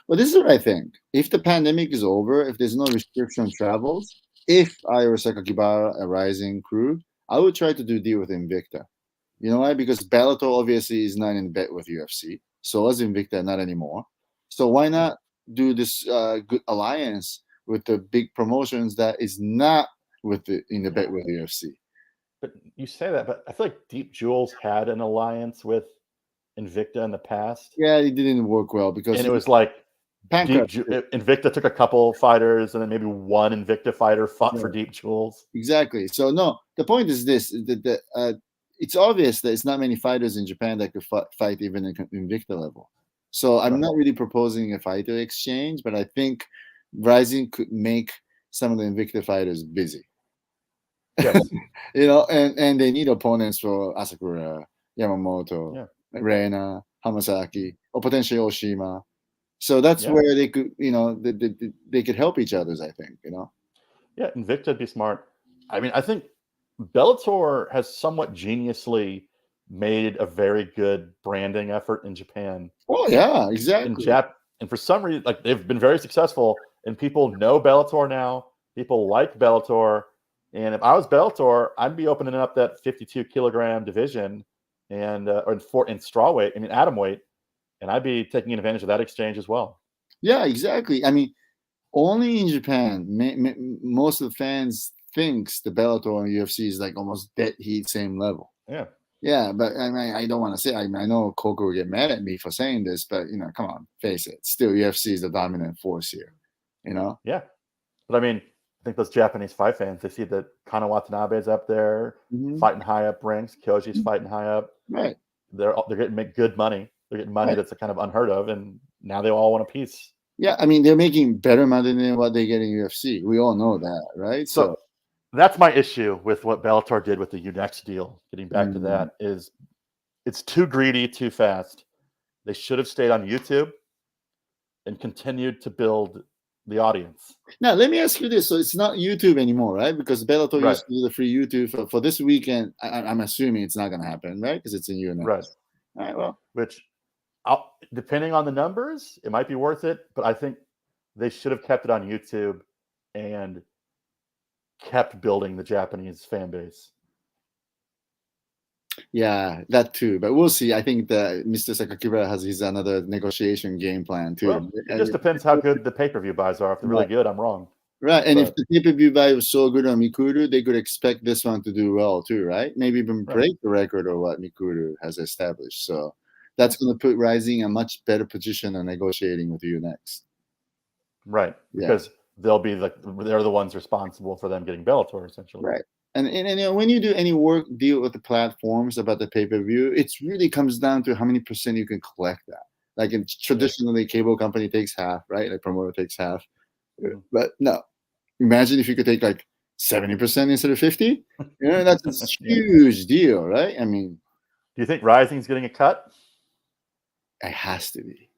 Well, this is what I think. If the pandemic is over, if there's no restriction on travels, if I were Sakakibara, a RIZIN crew, I would try to do deal with Invicta. You know why? Because Bellator obviously is not in bet with UFC. So is Invicta not anymore. So why not do this good alliance with the big promotions that is not in the bet with UFC? But you say that, but I feel like Deep Jules had an alliance with Invicta in the past. Yeah, it didn't work well because it was like Invicta took a couple fighters, and then maybe one Invicta fighter fought for Deep Jules. Exactly. So no, the point is this: it's obvious that it's not many fighters in Japan that could fight even in Invicta level. So I'm not really proposing a fighter exchange, but I think RIZIN could make some of the Invicta fighters busy. Yes. And they need opponents for Asakura, Yamamoto, Reina, Hamasaki, or potentially Oshima. So that's where they could, they could help each other, I think, Yeah, Invicta would be smart. I mean, I think Bellator has somewhat geniusly made a very good branding effort in Japan. Oh, yeah, exactly. And for some reason, like, they've been very successful, and people know Bellator now. People like Bellator. And if I was Bellator, I'd be opening up that 52-kilogram division and in strawweight, atomweight, and I'd be taking advantage of that exchange as well. Yeah, exactly. I mean, only in Japan, most of the fans thinks the Bellator and UFC is like almost dead heat, same level. Yeah. Yeah, but I mean, I don't want to say. I know Coco will get mad at me for saying this, but come on, face it. Still, UFC is the dominant force here. Yeah, but I mean, I think those Japanese fight fans, they see that Kana Watanabe's up there, fighting high up ranks. Kyoji's fighting high up. Right. They're getting good money. They're getting money that's kind of unheard of, and now they all want a piece. Yeah, I mean, they're making better money than what they get in UFC. We all know that, right? So that's my issue with what Bellator did with the UNEX deal. Getting back to that, is it's too greedy, too fast. They should have stayed on YouTube and continued to build the audience. Now, let me ask you this. So it's not YouTube anymore, right? Because Bellator used to do the free YouTube for this weekend. I'm assuming it's not going to happen, right? Because it's in UNEX. Right. All right, well. Which, depending on the numbers, it might be worth it. But I think they should have kept it on YouTube and kept building the Japanese fan base. Yeah, that too. But we'll see. I think that Mr. Sakakibara has his another negotiation game plan too. Well, it just depends how good the pay-per-view buys are. If they're really good, I'm wrong. Right, and if But- the pay-per-view buy was so good on Mikuru, they could expect this one to do well too, right? Maybe even break the record of what Mikuru has established. So that's going to put RIZIN in a much better position on negotiating with you next. Right, because they'll be they're the ones responsible for them getting Bellator essentially. Right, and you know, when you do any work deal with the platforms about the pay-per-view, it really comes down to how many percent you can collect that. Like traditionally, cable company takes half, right? Like promoter takes half, but no. Imagine if you could take like 70% instead of 50. You know, that's a huge deal, right? I mean, do you think RIZIN's getting a cut? It has to be.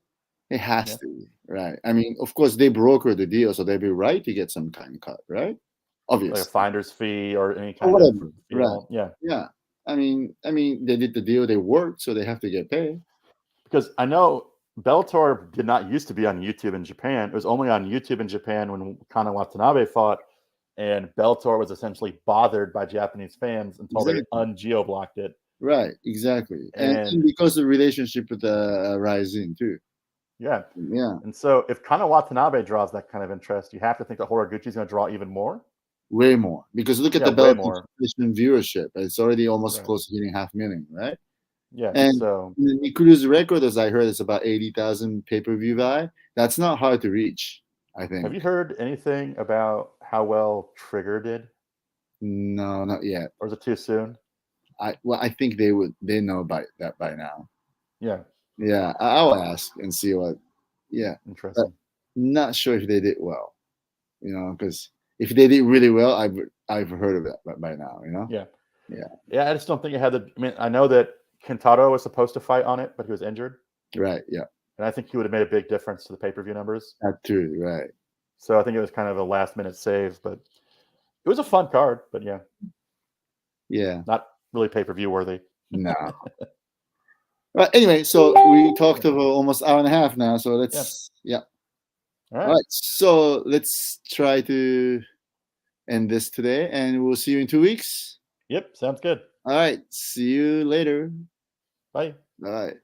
It has to be, right? I mean, of course, they broker the deal, so they'd be right to get some kind of cut, right? Obviously, like a finder's fee or any kind of fee. right? Yeah. I mean, they did the deal, they worked, so they have to get paid. Because I know Bellator did not used to be on YouTube in Japan. It was only on YouTube in Japan when Kana Watanabe fought, and Bellator was essentially bothered by Japanese fans until they ungeo-blocked it. Right, exactly. And because of the relationship with RIZIN too. Yeah. Yeah. And so if Kana Watanabe draws that kind of interest, you have to think that Horiguchi is going to draw even more. Way more. Because look at the Bellator viewership. It's already almost close to hitting 500,000, right? Yeah. And so Mikuru's record, as I heard, is about 80,000 pay-per-view buy. That's not hard to reach, I think. Have you heard anything about how well Trigger did? No, not yet. Or is it too soon? I think they know about that by now. Yeah. Yeah, I'll ask and see what. Yeah, interesting. But not sure if they did well. You know, because if they did really well, I've heard of it by now. You know. Yeah. Yeah. Yeah, I just don't think it had the. I mean, I know that Kentaro was supposed to fight on it, but he was injured. Right. Yeah. And I think he would have made a big difference to the pay-per-view numbers. That too. Right. So I think it was kind of a last-minute save, but it was a fun card. But yeah. Yeah. Not really pay-per-view worthy. No. Right. Anyway, so we talked for almost an hour and a half now. So let's. Yeah. All right. So let's try to end this today, and we'll see you in 2 weeks. Yep. Sounds good. All right. See you later. Bye. All right.